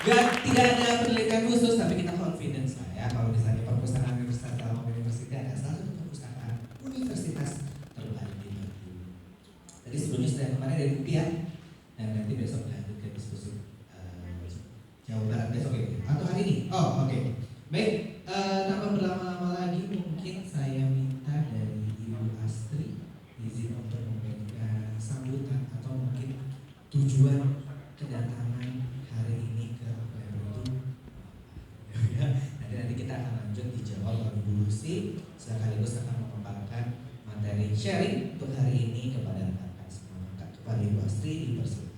tidak ada penelitian khusus, tapi kita confidence lah ya kalau misalnya perpustakaan Universitas Telkom University ada salah satu perpustakaan universitas terbaik di Bandung. Tadi sebelumnya sudah kemarin dari UPI ya, dan nanti besok lanjut ke diskusi Jawa Barat besok ya, atau hari ini? Oh oke. Baik, tanpa berlama-lama lagi mungkin saya minta dari Ibu Astri izin untuk memberikan sambutan atau mungkin tujuan kedatangan hari ini ke Peleru ya. Nanti kita akan lanjut dijawab oleh Bu Lucy sekaligus akan mengembangkan materi sharing untuk hari ini kepada rekan-rekan semua. Kepada Ibu Astri dipersilakan.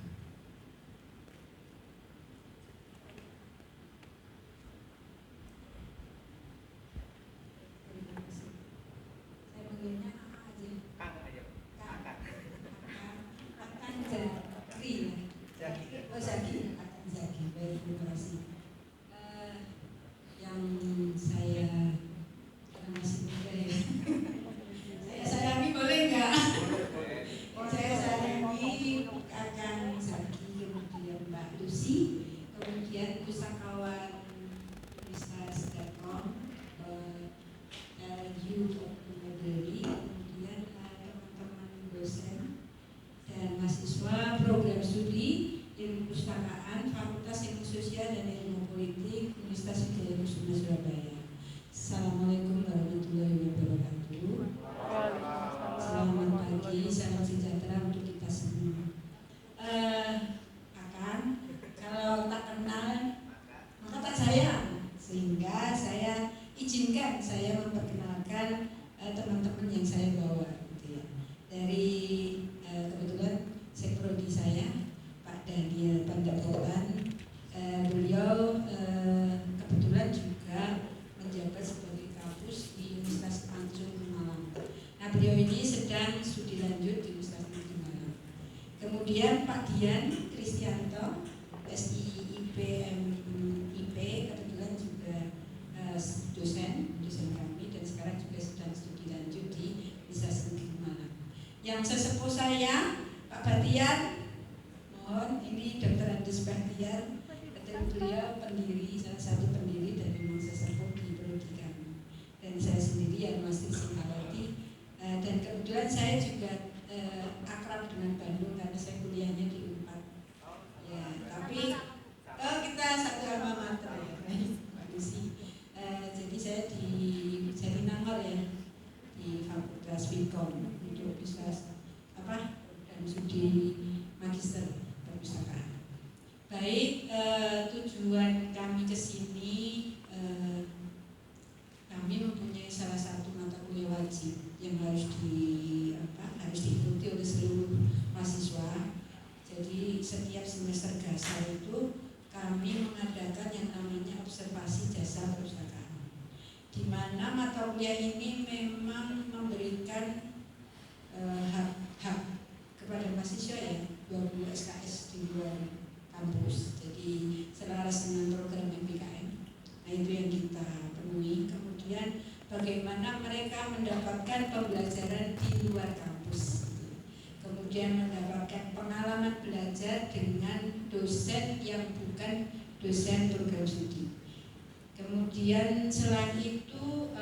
Kemudian selain itu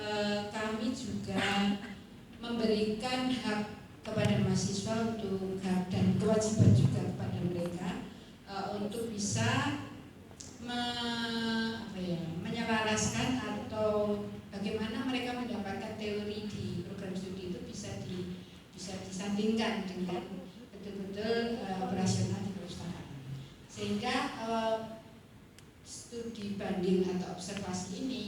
kami juga memberikan hak kepada mahasiswa untuk hak dan kewajiban juga kepada mereka untuk bisa menyelaraskan atau bagaimana mereka mendapatkan teori di program studi itu bisa disandingkan dengan betul-betul operasional di perpustakaan, sehingga studi banding atau observasi ini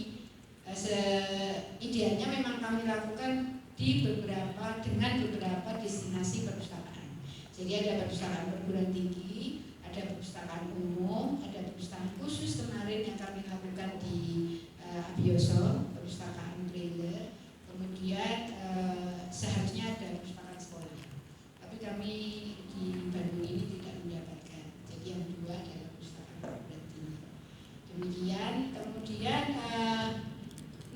idealnya memang kami lakukan dengan beberapa destinasi perpustakaan. Jadi ada perpustakaan perguruan tinggi, ada perpustakaan umum, ada perpustakaan khusus kemarin yang kami lakukan di Abioso, perpustakaan Braille, kemudian seharusnya ada perpustakaan sekolah. Tapi kami di Bandung ini tidak mendapatkan. Jadi yang dua adalah perpustakaan perguruan tinggi. Demikian, kemudian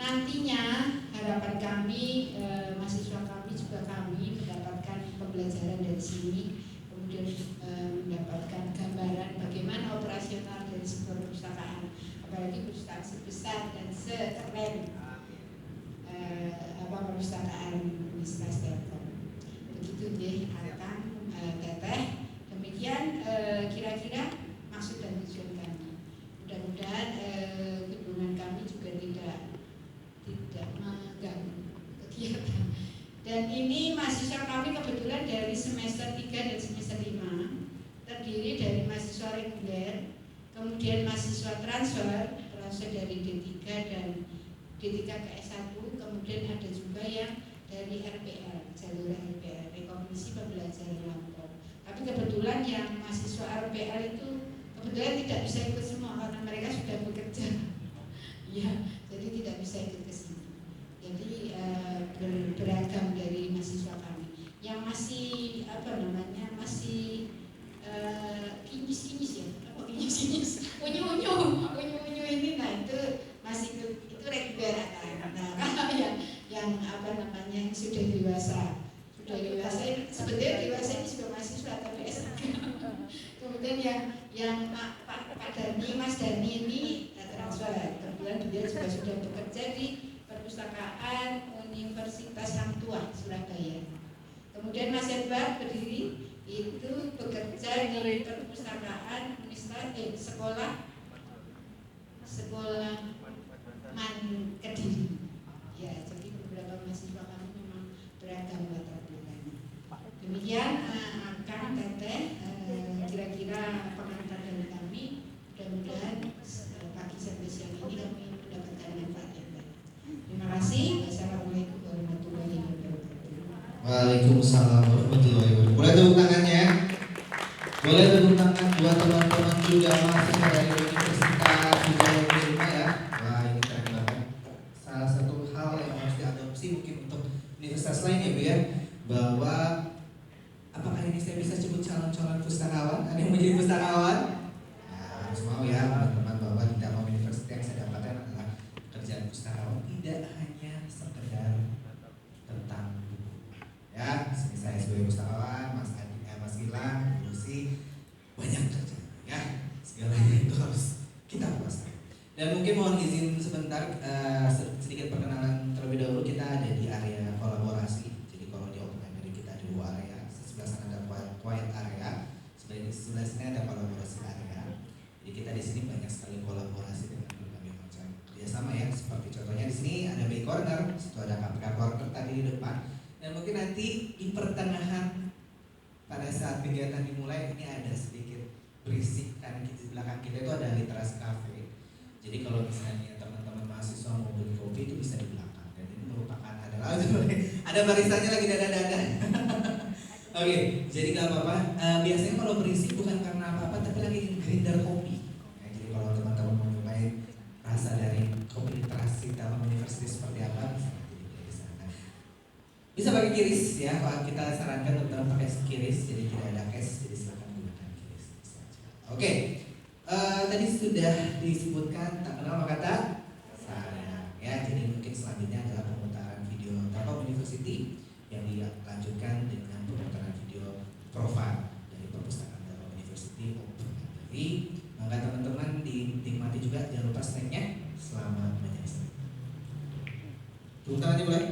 nantinya harapan kami, mahasiswa kami juga kami mendapatkan pembelajaran dari sini, kemudian mendapatkan gambaran bagaimana operasional dari sebuah perpustakaan sebesar dan sekeren perpustakaan Universitas Telkom. Begitu deh Akang, Teteh. Demikian kira-kira maksud dan tujuan kami. Mudah-mudahan kunjungan kami juga tidak mengganggu kegiatan. Dan ini mahasiswa kami kebetulan dari semester 3 dan semester 5 terdiri dari mahasiswa reguler, kemudian mahasiswa transfer dari D3 dan D3 ke S1, kemudian ada juga yang dari RPL, jalur RPL, Rekomendasi Pembelajaran Lampau. Tapi kebetulan yang mahasiswa RPL itu kebetulan tidak bisa ikut semua karena mereka sudah bekerja. Ya, jadi tidak bisa ikut ke sini. Jadi beragam dari mahasiswa kami. Yang masih masih kinyis-kinyis ya, kinyis-kinyis, unyu-unyu ini, nah itu masih itu reguler kan. Nah, kalau yang sudah dewasa sebetulnya dewasa ini juga mahasiswa tapi S3. Kemudian yang Pak Dani, Mas Dani ini transfer, kebetulan dia juga sudah bekerja di Perpustakaan Universitas Hang Tuah Surabaya. Kemudian Mas Edward berdiri itu bekerja di Perpustakaan Sekolah Man Kediri. Ya, jadi beberapa mahasiswa kami memang beragam latar belakangnya. Demikian Kang Teteh kira-kira pengantar dari kami. Mudah-mudahan pagi sampai siang ini kami mendapatkan manfaat yang baik. Terima kasih. Wassalamualaikum warahmatullahi wabarakatuh. Waalaikumsalam warahmatullahi wabarakatuh. Boleh tepuk tangannya? Boleh tepuk tangan buat teman-teman juga mahasiswa dari Universitas Wijayapura ya. Wah, ini keren banget. Salah satu hal yang harus diadopsi mungkin untuk universitas lain ya Bu ya, bahwa apakah ini saya bisa sebut calon-calon pustakawan? Ada yang menjadi pustakawan? Nah, harus mau ya teman-teman, bahwa di dalam universitas yang saya dapatkan adalah pekerjaan pustakawan tidak hanya sekedar tentang buku. Ya, saya sebagai pustakawan, Mas Gilang, Lucy, banyak kerja ya, segalanya itu harus kita kuasai. Dan mungkin mohon izin sebentar, sedikit perkenalan terlebih dahulu. Kita ada di area kolaborasi. Jadi kalau di open dari kita ada 2 area, sebelah sana ada quiet area, sebelah sini ada kolaborasi area. Jadi kita di sini banyak sekali kolaborasi dengan berbagai macam kerjasama ya. Seperti contohnya di sini ada Bay Corner, situ ada KPK Corner tadi di depan. Dan mungkin nanti di pertengahan pada saat kegiatan dimulai ini ada sedikit berisik karena di belakang kita itu ada literasi cafe. Jadi kalau misalnya teman-teman mahasiswa mau beli kopi itu bisa di belakang. Dan ini merupakan ada barisannya lagi dada-dada. Oke, jadi nggak apa-apa. Biasanya kalau berisik bukan karena apa-apa, tapi lagi grinder kopi. Ya, jadi kalau teman-teman mau nyobain rasa dari kopi literasi dalam universitas seperti apa, bisa nanti di sana. Bisa pakai kiris ya, Pak. Kita sarankan untuk pakai kiris, jadi tidak ada cash, jadi silakan gunakan kiris. Oke, tadi sudah disebutkan tak kenal maka tak sayang ya. Jadi mungkin selanjutnya adalah pemutaran video Telkom University yang dilanjutkan dengan pemutaran video profil dari perpustakaan Telkom University Open Gallery. Maka teman-teman dinikmati juga, jangan lupa snacknya. Selamat menyaksikan. Tepuk tangannya boleh?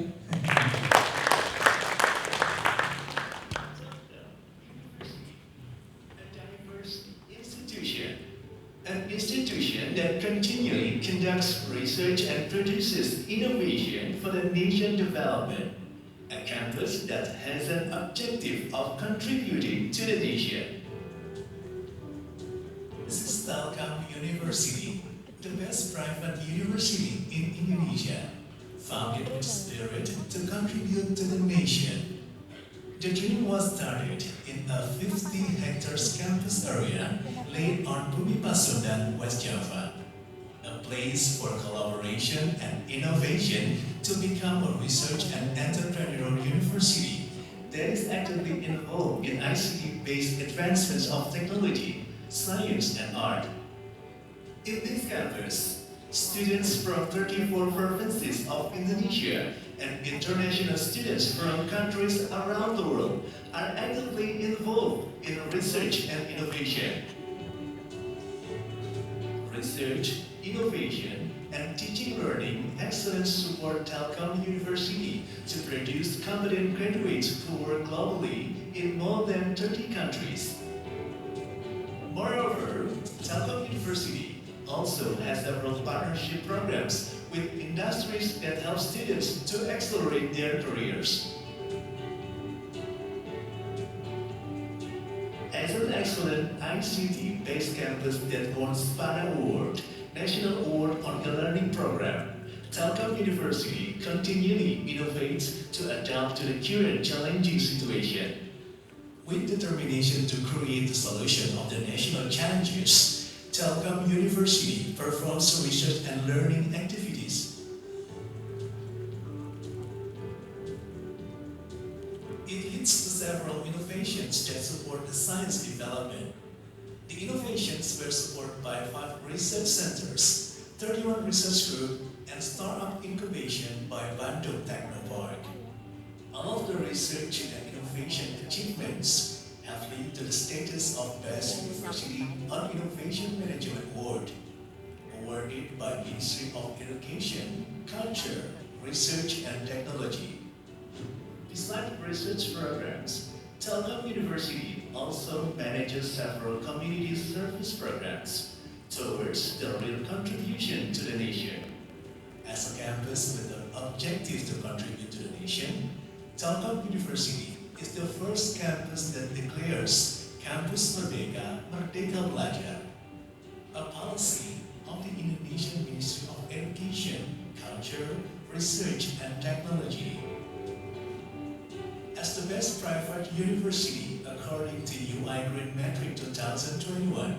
An institution that continually conducts research and produces innovation for the nation development. A campus that has an objective of contributing to the nation. This is Telkom University, the best private university in Indonesia, founded with spirit to contribute to the nation. The dream was started in a 50 hectares campus area laid on Bumi Pasundan, West Java, a place for collaboration and innovation to become a research and entrepreneurial university that is actively involved in ICT-based advancements of technology, science, and art. In this campus, students from 34 provinces of Indonesia and international students from countries around the world are actively involved in research and innovation. research, innovation, and teaching learning excellence support Telkom University to produce competent graduates who work globally in more than 30 countries. Moreover, Telkom University also has several partnership programs with industries that help students to accelerate their careers. As an excellent ICT-based campus that won SPANA Award, National Award on E-Learning Program, Telkom University continually innovates to adapt to the current challenging situation. With determination to create the solution of the national challenges, Telkom University performs research and learning activities. It leads to several innovations that support the science development. The innovations were supported by 5 research centers, 31 research groups, and startup incubation by Bandung Technopark. All of the research and innovation achievements have led to the status of Best University on Innovation Management Award, awarded by Ministry of Education, Culture, Research and Technology. Besides research programs, Telkom University also manages several community service programs towards the real contribution to the nation. As a campus with the objective to contribute to the nation, Telkom University is the first campus that declares Campus Merdeka, Merdeka Belajar, a policy of the Indonesian Ministry of Education, Culture, Research and Technology. As the best private university according to UI Green Metric 2021,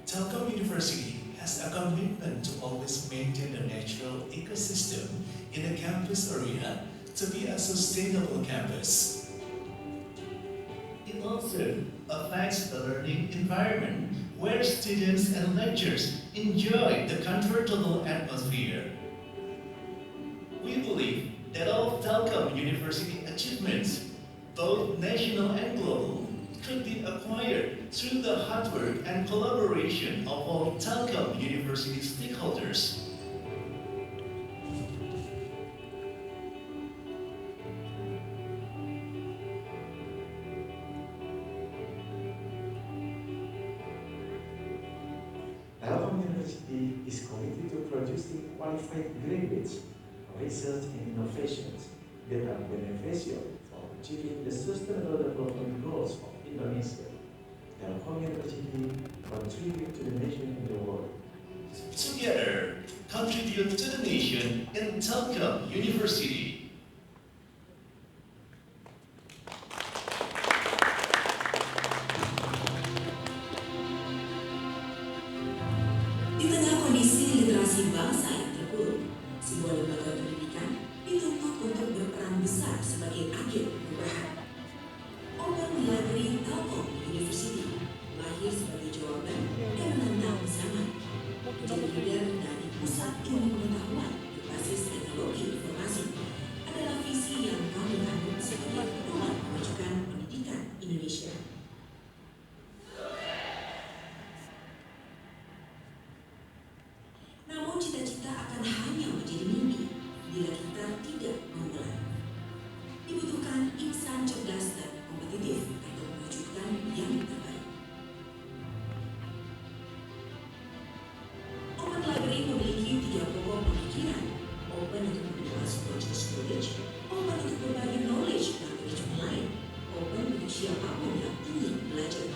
Telkom University has a commitment to always maintain the natural ecosystem in the campus area to be a sustainable campus. It also affects the learning environment where students and lecturers enjoy the comfortable atmosphere. We believe that all of Telkom University achievements, both national and global, could be acquired through the hard work and collaboration of all Telkom University stakeholders. Telkom University is committed to producing qualified graduates, research and innovations that are beneficial for achieving the sustainable development goals of Indonesia. Telkom University contribute to the nation and the world. Together, contribute to the nation in Telkom University. Di tengah kondisi literasi bangsa yang terpuruk, sebuah lembaga pendidikan dituntut untuk berperan besar sebagai agen perubahan. Open Library Telkom University lahir sebagai jawaban yang menantang zaman, menjadi leader dari pusat ilmu pengetahuan berbasis teknologi informasi adalah visi yang kami anut sebagai pedoman memajukan pendidikan Indonesia. Namun cita-cita akan hanya menjadi mimpi bila kita tidak memulai. Dibutuhkan insan cerdas dan kompetitif untuk mewujudkan yang terbaik. Open Library memiliki 3 pokok pemikiran: open untuk meluas proses knowledge, open untuk berbagi knowledge dan management lain, open untuk siapapun yang ingin belajar.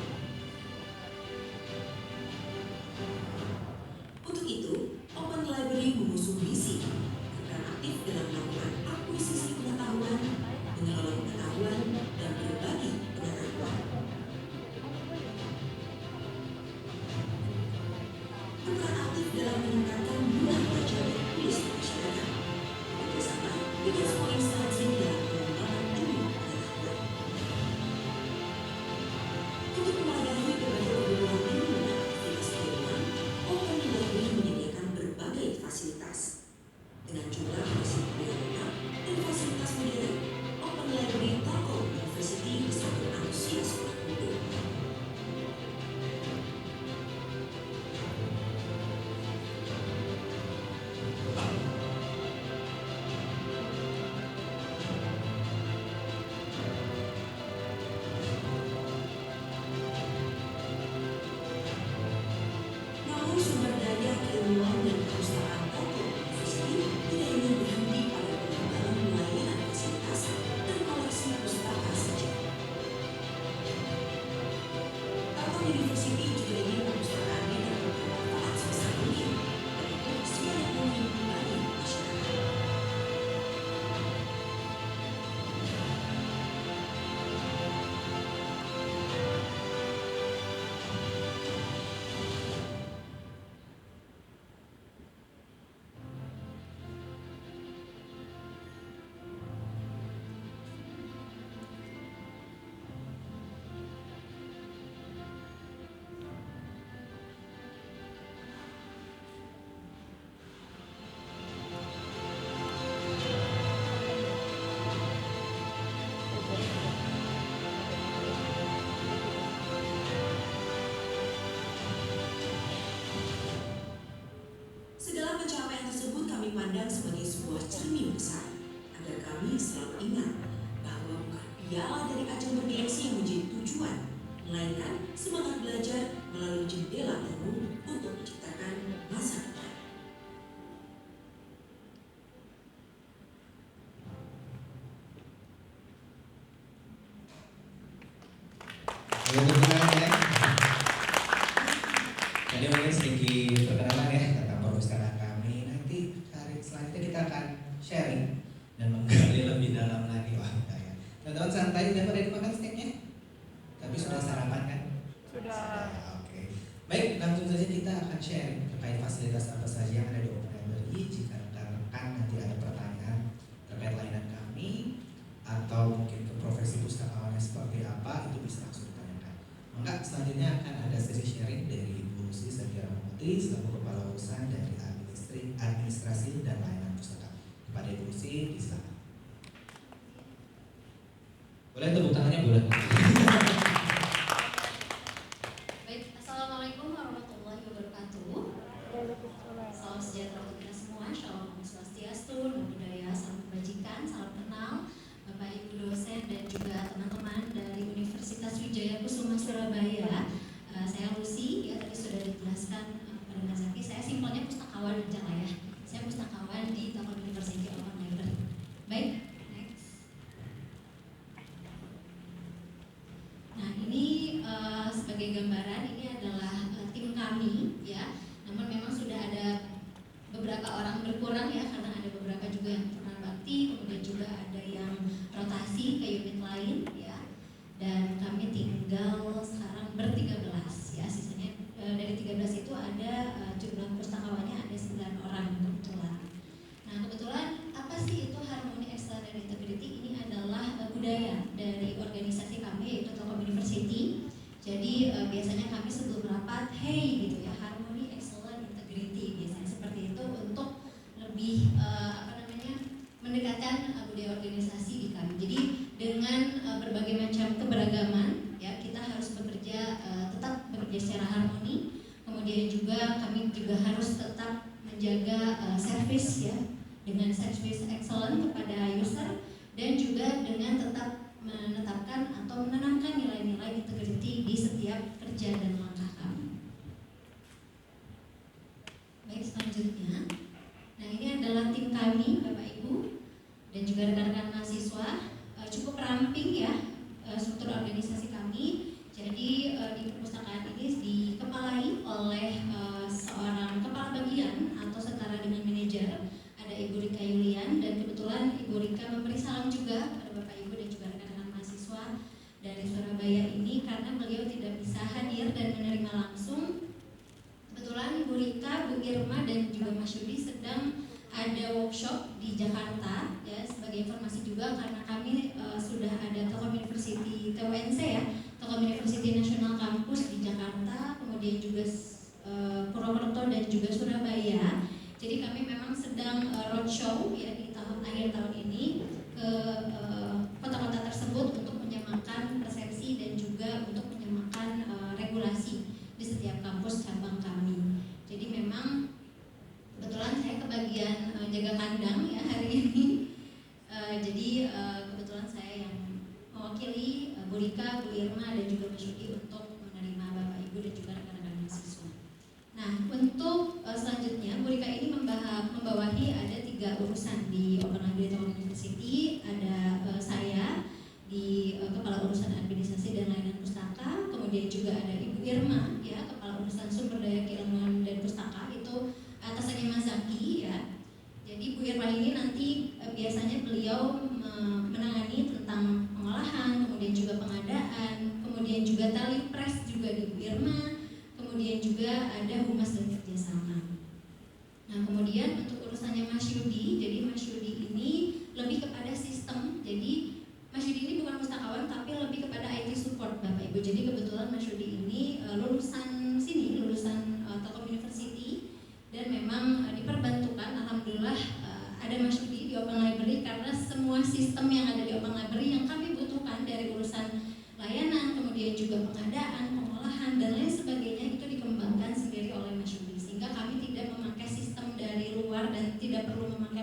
Untuk itu, Open Library mengusung misi berperan aktif dalam melakukan akuisisi pengetahuan, mengelola pengetahuan, dan dipandang sebagai sebuah cermin besar, agar kami selalu ingat bahwa bukan piala dari ajang bergengsi yang menjadi tujuan, melainkan semangat belajar melalui jendela ilmu untuk menciptakan masa depan. Jadi mungkin sedikit perkenalan ya tentang perpustakaan kami. Nanti hari selanjutnya kita akan sharing dan menggali lebih dalam lagi. Wah, ya. Teman-teman santai, udah pada dimakan snacknya? Tapi sudah sarapan kan? Sudah. Oke. Baik, langsung saja kita akan sharing terkait fasilitas apa saja yang ada di Open Library. Jika rekan-rekan nanti ada pertanyaan terkait layanan kami atau mungkin ke profesi pustakawannya seperti apa, itu bisa langsung ditanyakan. Maka selanjutnya akan ada sesi sharing dari Ibu Lucy Satyara Putri selaku Kepala Urusan dari Administrasi dan Layanan Pustaka. Kepada Ibu Lucy, silakan. Boleh tepuk tangannya, boleh. Baik, Assalamualaikum warahmatullahi wabarakatuh. Salam sejahtera untuk kita semua. Shalom Om Swastiastu, Namo Buddhaya, salam kebajikan, salam kenal Bapak Ibu dosen dan juga teman-teman dari Universitas Wijaya Kusuma Surabaya. Saya Lucy, ya tadi sudah dijelaskan pada Mas Zaki. Saya simpelnya pustakawan aja lah ya. Saya pustakawan di Telkom University Open Library. Baik, next. Nah ini sebagai gambaran, ini adalah tim kami ya. Namun memang sudah ada beberapa orang berkurang ya, karena ada beberapa juga yang pernah bakti, kemudian juga ada yang rotasi ke unit lain ya. Dan kami tinggal sekarang ber-13 ya, sisanya dari 13 itu ada jumlah pustakawannya ada 9 orang kebetulan. Nah kebetulan apa sih itu harmoni, excellence, dan integrity? Ini adalah budaya dari organisasi kami yaitu Telkom University. Jadi biasanya kami sebelum rapat, hey gitu ya, harmoni, excellence, integrity, biasanya seperti itu untuk lebih mendekatkan budaya organisasi di kami. Jadi dengan berbagai macam keberagaman ya, kita harus bekerja tetap bekerja secara harmoni. Kemudian juga kami juga harus tetap menjaga service ya, dengan service excellent kepada user, dan juga dengan tetap menetapkan atau menanamkan nilai-nilai integrity di setiap kerja dan langkah kami. Baik, selanjutnya. Nah ini adalah tim kami Bapak Ibu dan juga rekan-rekan mahasiswa. Cukup ramping ya struktur organisasi kami. Jadi di perpustakaan ini dikepalai oleh seorang kepala bagian atau setara dengan manajer. Ada Ibu Rika Yulian, dan kebetulan Ibu Rika memberi salam juga kepada Bapak Ibu dan juga rekan-rekan mahasiswa dari Surabaya ini karena beliau tidak bisa hadir dan menerima langsung. Kebetulan Bu Rika, Bu Irma, dan juga Mas Yudi sedang ada workshop di Jakarta ya, sebagai informasi juga karena kami sudah ada Telkom University TUNC ya, Telkom University National Campus di Jakarta, kemudian juga Purwokerto dan juga Surabaya. Jadi kami memang sedang roadshow ya di akhir tahun ini ke kota-kota tersebut untuk menyamakan persepsi dan juga untuk menyamakan regulasi di setiap kampus cabang kami. Jadi memang kebetulan saya kebagian jaga kandang ya hari ini. Jadi kebetulan saya yang mewakili Bu Rika, Bu Irma, dan juga Mas Yudi untuk menerima Bapak Ibu dan juga rekan-rekan mahasiswa. Nah untuk selanjutnya Bu Rika ini membawahi ada 3 urusan di Open Library Telkom University. Ada saya di Kepala Urusan Administrasi dan Layanan Pustaka, kemudian juga ada Ibu Irma ya, Kepala Urusan Sumber Daya Keilmuan dan Pustaka, itu atasannya Mas Zaki ya. Jadi Bu Irma ini nanti biasanya beliau menangani tentang pengolahan, kemudian juga pengadaan, kemudian juga tali press juga di Bu Irma, kemudian juga ada humas dan kerjasama. Nah kemudian untuk urusannya Mas Yudi, jadi Mas Yudi ini lebih kepada sistem. Jadi Mas Yudi ini bukan pustakawan tapi lebih kepada IT support Bapak Ibu. Jadi kebetulan Mas Yudi ini lulusan sini, lulusan Telkom University, dan memang diperbantukan alhamdulillah ada Mas Yudi di Open Library karena semua sistem yang ada di Open Library yang kami butuhkan dari urusan layanan, kemudian juga pengadaan, pengolahan, dan lain sebagainya itu dikembangkan sendiri oleh Mas Yudi, sehingga kami tidak memakai sistem dari luar dan tidak perlu memakai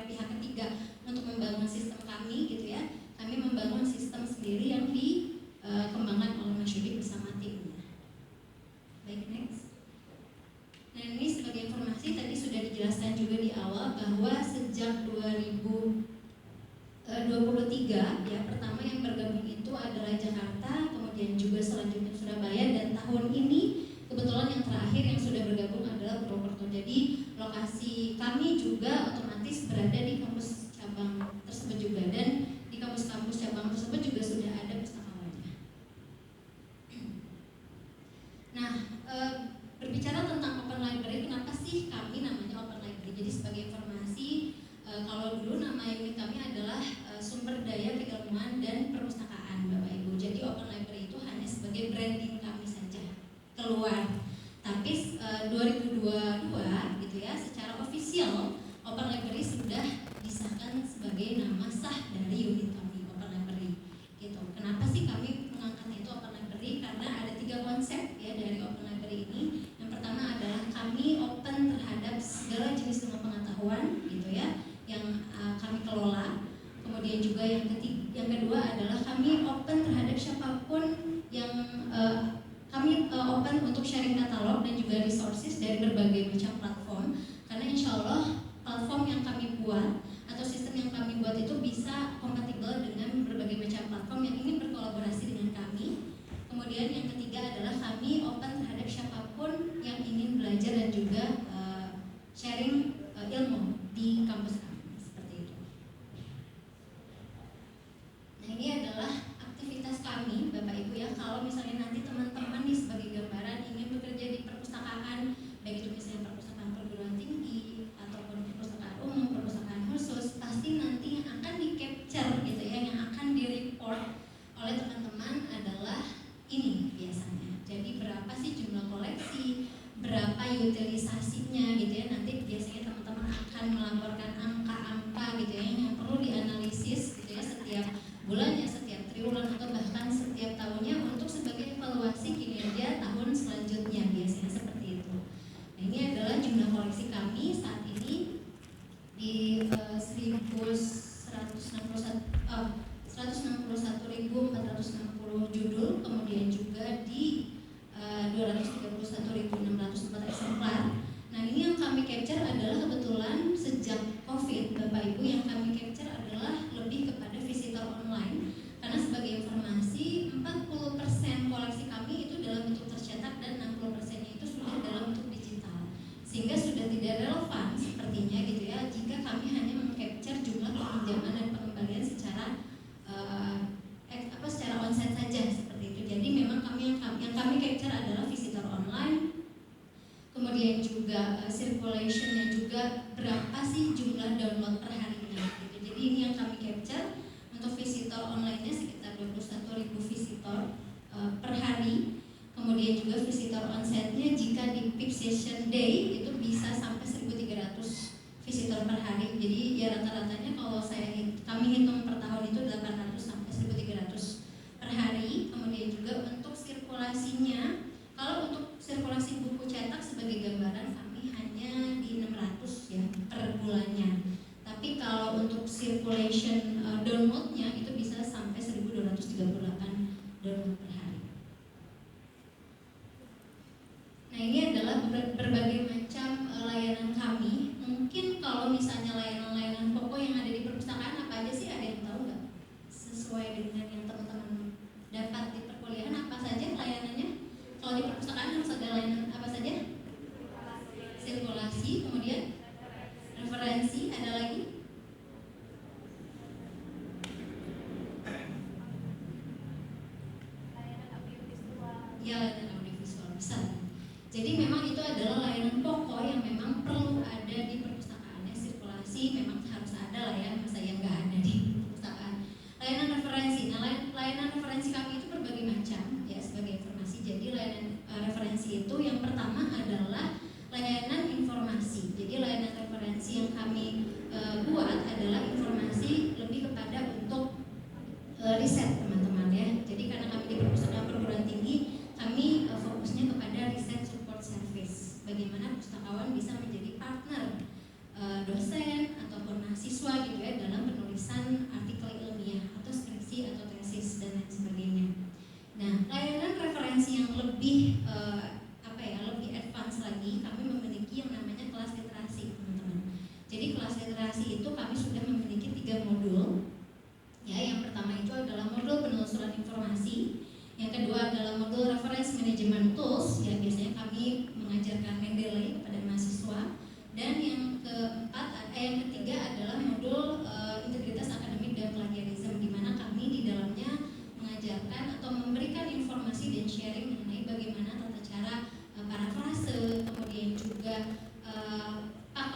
dijelaskan juga di awal bahwa sejak 2023 ya, pertama yang bergabung itu adalah Jakarta, kemudian juga selanjutnya Surabaya, dan tahun ini kebetulan yang terakhir yang sudah bergabung adalah Purwokerto. Jadi lokasi kami juga otomatis berada di kampus cabang tersebut juga, dan di kampus-kampus cabang tersebut juga sudah ada pustakawannya. Nah, berbicara tentang open library, kenapa sih kami namanya open library? Jadi sebagai informasi, kalau dulu nama unit kami adalah sumber daya keilmuan dan perpustakaan, Bapak Ibu. Jadi open library itu hanya sebagai branding kami saja keluar. Tapi 2022 gitu ya, secara official open library sudah disahkan sebagai nama sah dari unit kami, open library. Gitu. Kenapa sih kami mengangkat itu open library? Karena ada 3 konsep ya dari open library ini. Yang pertama adalah kami open terhadap segala jenis ilmu pengetahuan gitu ya, yang kami kelola. Kemudian juga yang kedua adalah kami open terhadap siapapun yang kami open untuk sharing katalog dan juga resources dari berbagai macam platform. Karena insya Allah platform yang kami buat atau sistem yang kami buat itu bisa kompatibel dengan berbagai macam platform yang ingin berkolaborasi dengan kami. Kemudian yang ketiga adalah kami open terhadap siapapun yang ingin belajar dan juga sharing ilmu di kampus kami, seperti itu. Nah, ini adalah aktivitas kami, Bapak Ibu ya. Kalau misalnya nanti teman-teman nih sebagai gambaran ingin bekerja di perpustakaan, baik itu misalnya perpustakaan perguruan tinggi ataupun perpustakaan umum, perpustakaan khusus, pasti nanti yang akan di-capture gitu ya, yang akan di-report oleh teman-teman adalah ini biasanya. Jadi berapa sih jumlah koleksi, berapa utilisasinya gitu ya. Nanti biasanya teman-teman akan melaporkan angka-angka gitu ya yang perlu dianalisis gitu ya setiap bulannya, setiap triwulan atau bahkan setiap tahunnya untuk sebagai evaluasi kinerja tahun selanjutnya, biasanya seperti itu. Nah, ini adalah jumlah koleksi kami saat ini di 161.460 judul, kemudian juga di 231.604 eksemplar. Nah, ini yang kami capture adalah kebetulan sejak COVID, Bapak Ibu, yang kami capture adalah lebih kepada visitor online. Karena sebagai informasi, 40% koleksi kami itu dalam bentuk tercetak dan 60%-nya itu sudah dalam bentuk digital. Sehingga sudah tidak relevan sepertinya gitu ya jika kami hanya meng-capture jumlah peminjaman dan pengembalian secara secara onsite saja seperti itu. Jadi memang yang kami capture adalah visitor online, kemudian juga circulation-nya juga berapa sih jumlah download per harinya gitu. Jadi ini yang kami capture. Untuk visitor online-nya sekitar 21.000 visitor per hari. Kemudian juga visitor onsite-nya jika di peak session day itu bisa sampai 1.300 visitor per hari. Jadi ya rata-ratanya kalau kami hitung per tahun itu 800 sampai 1.300 per hari. Kemudian juga untuk sirkulasinya, kalau untuk sirkulasi buku cetak sebagai gambaran kami hanya di 600 ya per bulannya. Tapi kalau untuk circulation download-nya itu bisa sampai 1.238 download per hari. Nah, ini adalah berbagai macam layanan kami. Mungkin kalau misalnya layanan-layanan pokok yang ada di perpustakaan apa aja sih, ada yang tahu nggak? Sesuai dengan yang teman-teman dapat di perkuliahan, apa saja layanannya? Kalau di perpustakaan harus ada layanan apa saja? Sirkulasi, kemudian referensi, ada lagi? Ya, layanan audiovisual besar. Jadi memang itu adalah layanan pokok yang memang perlu ada di perpustakaan. Sirkulasi memang harus ada lah ya, masa yang nggak ada di perpustakaan. Layanan referensi, nah layanan referensi kami itu berbagai macam ya sebagai informasi. Jadi layanan referensi itu yang pertama adalah layanan informasi. Jadi layanan referensi yang kami buat adalah informasi lebih kepada untuk riset teman-teman ya. Jadi karena kami di perpustakaan perguruan tinggi, kami fokusnya kepada riset support service. Bagaimana pustakawan bisa menjadi partner dosen ataupun mahasiswa gitu ya dalam penulisan artikel ilmiah atau skripsi atau tesis dan lain sebagainya. Nah, layanan referensi yang lebih lebih advance lagi, kami memiliki yang namanya kelas literasi, teman-teman.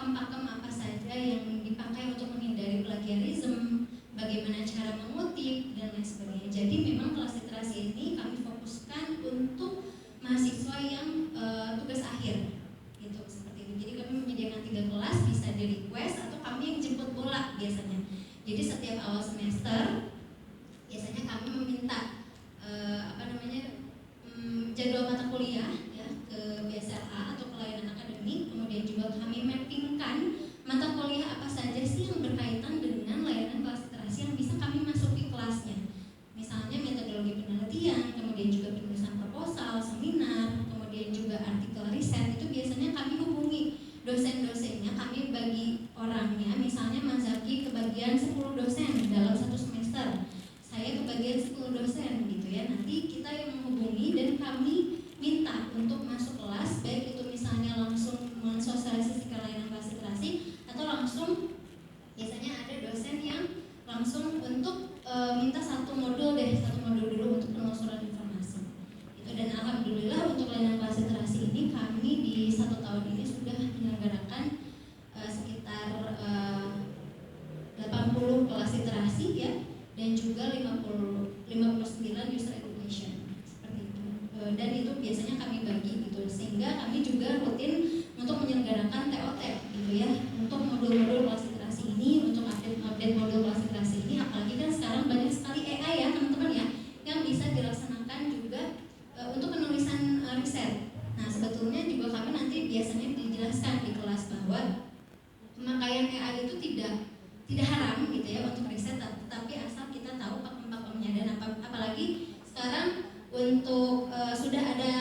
pakem-pakem apa saja yang dipakai untuk menghindari plagiarisme, bagaimana cara mengutip dan lain sebagainya. Jadi memang kelas literasi ini kami fokuskan untuk mahasiswa yang tugas akhir gitu, seperti itu. Jadi kami menyediakan 3 kelas, bisa di request atau kami yang jemput bola biasanya. Jadi setiap awal semester biasanya kami meminta jadwal mata kuliah ya ke BSLA atau pelayanan akademik, kemudian juga kami mappingkan mata kuliah apa saja sih yang berkaitan dengan layanan kelas literasi yang bisa kami masuki kelasnya. Misalnya metodologi penelitian, kemudian juga penulisan proposal, seminar, kemudian juga artikel riset, itu biasanya kami hubungi dosen-dosennya, kami bagi orangnya, misalnya Mas Zaki kebagian 10 dosen dalam 1 semester, saya kebagian 10 dosen gitu ya. Nanti kita yang menghubungi dan kami minta untuk masuk kelas, baik itu misalnya langsung mensosialisasikan layanan kelas literasi atau langsung biasanya ada dosen yang langsung untuk minta satu modul dulu untuk penelusuran informasi itu. Dan alhamdulillah untuk layanan kelas literasi ini kami di 1 tahun ini sudah menyelenggarakan sekitar 80 kelas literasi ya, dan juga 59 user education seperti itu. Dan itu biasanya kami bagi gitu, sehingga kami juga rutin untuk menyelenggarakan TOT gitu ya, untuk modul-modul kelas literasi ini, untuk update modul kelas literasi ini. Apalagi kan sekarang banyak sekali AI ya teman-teman ya, yang bisa dilaksanakan juga untuk penulisan riset. Nah sebetulnya juga kami nanti biasanya dijelaskan di kelas bahwa pemakaian AI itu tidak haram gitu ya untuk riset, tapi asal kita tahu pakem-pakemnya. Dan apalagi sekarang untuk sudah ada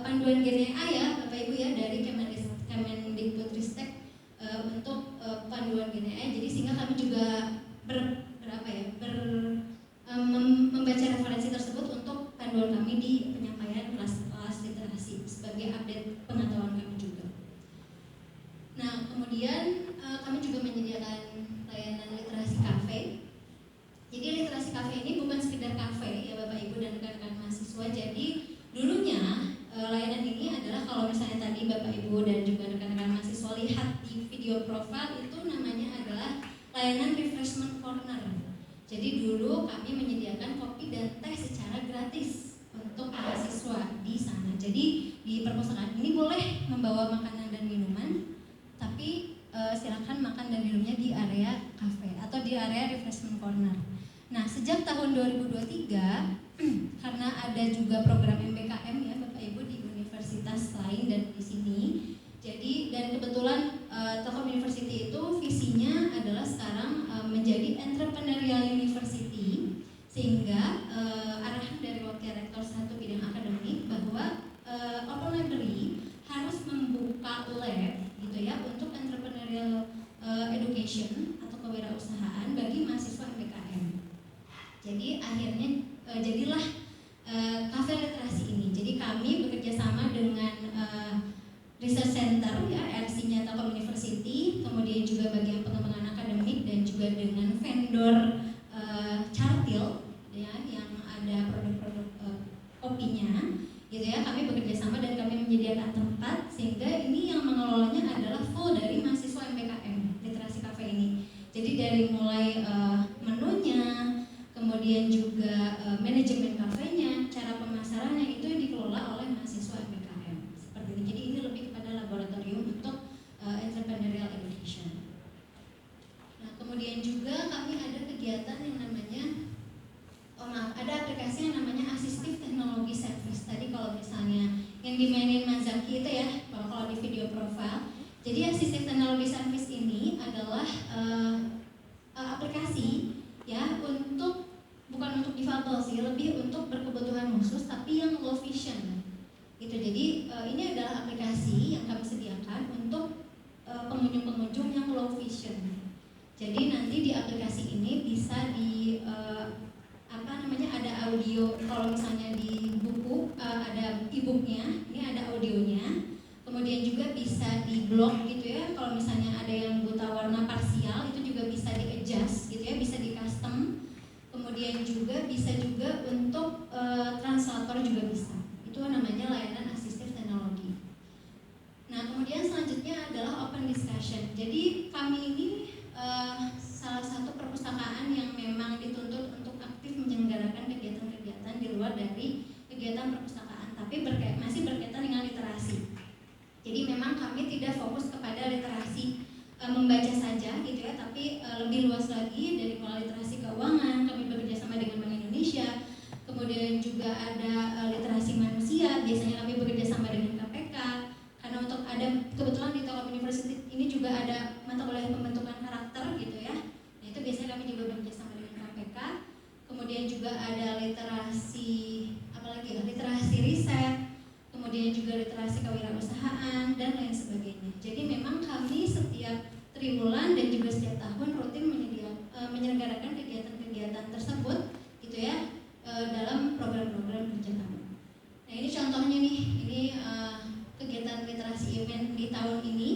panduan GNA ya Bapak Ibu ya dari Kemendikbudristek untuk panduan GNA. Jadi sehingga kami juga membaca referensi tersebut untuk panduan kami di penyampaian kelas literasi sebagai update pengetahuan kami juga. Nah kemudian kami juga menyediakan layanan literasi cafe. Jadi literasi cafe ini bukan sekedar cafe ya Bapak Ibu dan rekan-rekan mahasiswa. Jadi dulunya layanan ini adalah, kalau misalnya tadi Bapak Ibu dan juga rekan-rekan mahasiswa lihat di video profile, itu namanya adalah layanan refreshment corner. Jadi dulu kami menyediakan kopi dan teh secara gratis untuk mahasiswa di sana. Jadi di perpustakaan ini boleh membawa makanan dan minuman, tapi silakan makan dan minumnya di area cafe atau di area refreshment corner. Nah, sejak tahun 2023 karena ada juga program MBKM ya Bapak Ibu di universitas lain dan di sini. Jadi dan kebetulan Telkom University itu visinya adalah sekarang menjadi entrepreneurial university, sehingga arahan dari Wakil Rektor 1 bidang akademik bahwa Open Library harus membuka lab gitu ya untuk entrepreneurial education atau kewirausahaan bagi mahasiswa MBKM. Jadi akhirnya jadilah cafe literasi ini. Jadi kami bekerja sama dengan Research Center ya, RC-nya Telkom University, kemudian juga bagian pengembangan akademik dan juga dengan vendor Chartil ya, yang ada produk-produk kopinya gitu ya. Kami bekerja sama dan kami menyediakan tempat, sehingga ini yang mengelolanya adalah full dari mahasiswa MBKM literasi cafe ini. Jadi dari mulai menunya, kemudian juga manajemen kafenya, cara pemasarannya itu dikelola oleh mahasiswa MBKM seperti ini. Jadi ini lebih kepada laboratorium untuk entrepreneurial education. Nah kemudian juga kami ada kegiatan yang namanya ada aplikasi yang namanya Assistive Technology Service. Tadi kalau misalnya yang dimainin Mas Zaki itu ya, kalau di video profile. Jadi Assistive Technology Service ini adalah aplikasi ya untuk, bukan untuk difabel sih, lebih untuk berkebutuhan khusus tapi yang low vision gitu. Jadi ini adalah aplikasi yang kami sediakan untuk pengunjung-pengunjung yang low vision. Jadi nanti di aplikasi ini bisa di ada audio. Kalau misalnya di buku ada e-booknya, ini ada audionya. Kemudian juga bisa di blog gitu ya. Kalau misalnya ada yang buta warna parsial, itu juga bisa di adjust gitu ya, bisa di custom. Kemudian juga bisa juga untuk translator juga bisa. Itu namanya layanan assistive technology. Nah kemudian selanjutnya adalah open discussion. Jadi membaca saja gitu ya, tapi lebih luas lagi dari pola literasi keuangan. Kami bekerja sama dengan Bank Indonesia. Kemudian juga ada literasi manusia, biasanya kami bekerja sama dengan KPK. Karena untuk ada kebetulan di Telkom University ini juga ada mata kuliah pembentukan karakter gitu ya. Nah itu biasanya kami juga bekerja sama dengan KPK. Kemudian juga ada literasi apalagi ya, literasi riset, kemudian juga literasi kewirausahaan dan lain sebagainya. Jadi memang kami setiap triwulan dan juga setiap tahun rutin menyelenggarakan kegiatan-kegiatan tersebut gitu ya dalam program-program kerja kami. Nah ini contohnya nih, ini kegiatan literasi event di tahun ini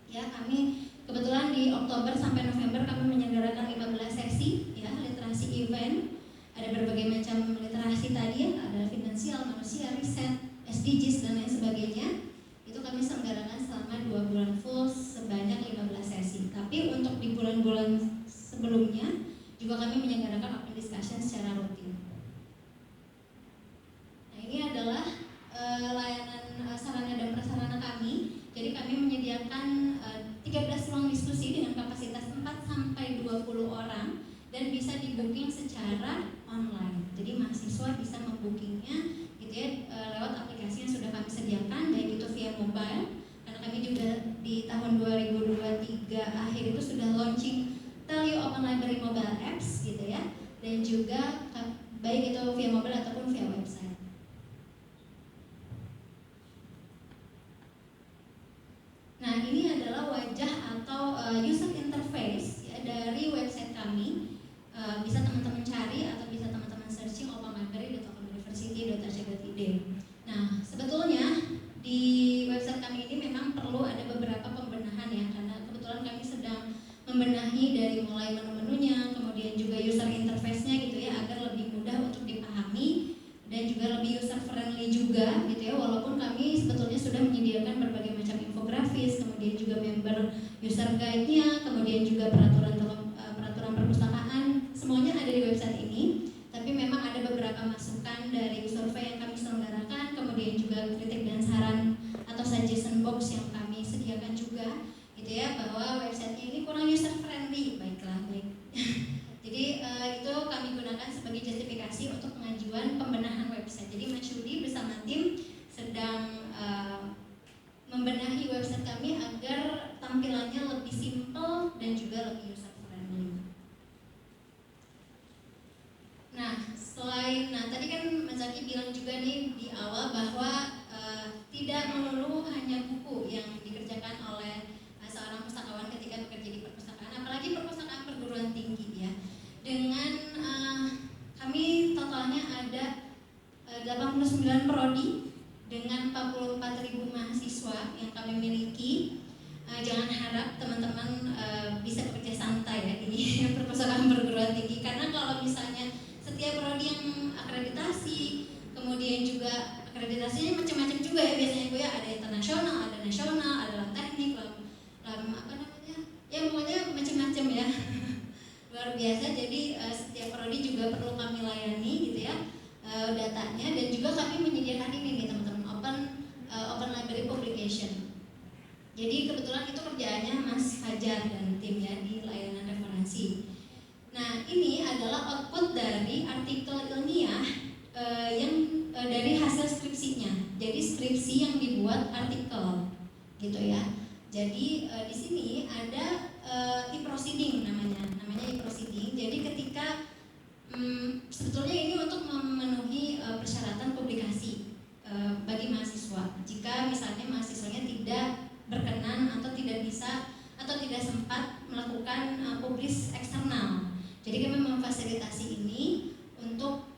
ya, kami kebetulan di Oktober sampai November kami menyelenggarakan 15 sesi ya literasi event. Ada berbagai macam literasi tadi ya, ada finansial, manusia, riset, SDGs dan lain sebagainya. Itu kami selenggarakan selama 2 bulan full sebanyak 15 sesi. Tapi untuk di bulan-bulan sebelumnya juga kami menyelenggarakan open discussion secara rutin. Nah ini adalah layanan sarana dan prasarana kami. Jadi kami menyediakan 13 ruang diskusi dengan kapasitas 4 sampai 20 orang dan bisa di-booking secara online. Jadi mahasiswa bisa membookingnya gitu ya lewat aplikasi yang sudah kami sediakan, baik itu via mobile. Karena kami juga di tahun 2023 akhir itu sudah launching Tell You Open Library mobile apps gitu ya, dan juga baik itu via mobile ataupun via website. Nah ini adalah wajah atau user interface ya, dari website kami. Bisa teman-teman cari atau bisa teman-teman searching openlibrary.telkomuniversity.ac.id. Nah sebetulnya di website kami ini memang perlu ada beberapa pembenahan ya, karena kebetulan kami sedang membenahi dari mulai menu-menunya, kemudian juga user interface-nya gitu ya, agar lebih mudah untuk dipahami dan juga lebih user friendly juga gitu ya. Walaupun kami sebetulnya sudah menyediakan berbagai macam infografis, kemudian juga member user guide-nya, kemudian juga peraturan perpustakaan, semuanya ada di website ini. Tapi memang ada beberapa masukan dari survei yang kami selenggarakan, kemudian juga kritik dan saran atau suggestion box yang kami sediakan juga gitu ya, bahwa websitenya ini kurang user friendly. Baiklah, baik. Jadi itu kami gunakan sebagai justifikasi untuk pengajuan pembenahan website. Jadi Mas Yudi bersama tim sedang membenahi website kami agar tampilannya lebih simple dan juga lebih user friendly. Nah, tadi kan Mas Zaki bilang juga nih di awal bahwa tidak melulu hanya buku yang dikerjakan oleh seorang pustakawan ketika bekerja di perpustakaan, apalagi perpustakaan perguruan tinggi ya. Dengan kami totalnya ada 89 prodi dengan 44.000 mahasiswa yang kami miliki. Jangan harap teman-teman bisa bekerja santai ya di perpustakaan perguruan tinggi, karena kalau misalnya setiap prodi yang akreditasi, kemudian juga akreditasinya macam-macam juga ya biasanya Bu ya, ada internasional, ada nasional, ada lam teknik, lam apa namanya, ya pokoknya macam-macam ya. Luar biasa. Jadi setiap prodi juga perlu kami layani gitu ya datanya, dan juga kami menyediakan ini nih teman-teman, open library publication. Jadi kebetulan itu kerjaannya Mas Fajar dan tim ya di layanan referensi. Nah ini adalah output dari artikel ilmiah yang dari hasil skripsinya. Jadi skripsi yang dibuat artikel gitu ya. Jadi di sini ada e-proceeding namanya e-proceeding. Jadi ketika sebetulnya ini untuk memenuhi persyaratan publikasi bagi mahasiswa. Jika misalnya mahasiswanya tidak berkenan atau tidak bisa atau tidak sempat melakukan publis eksternal. Jadi kami memfasilitasi ini untuk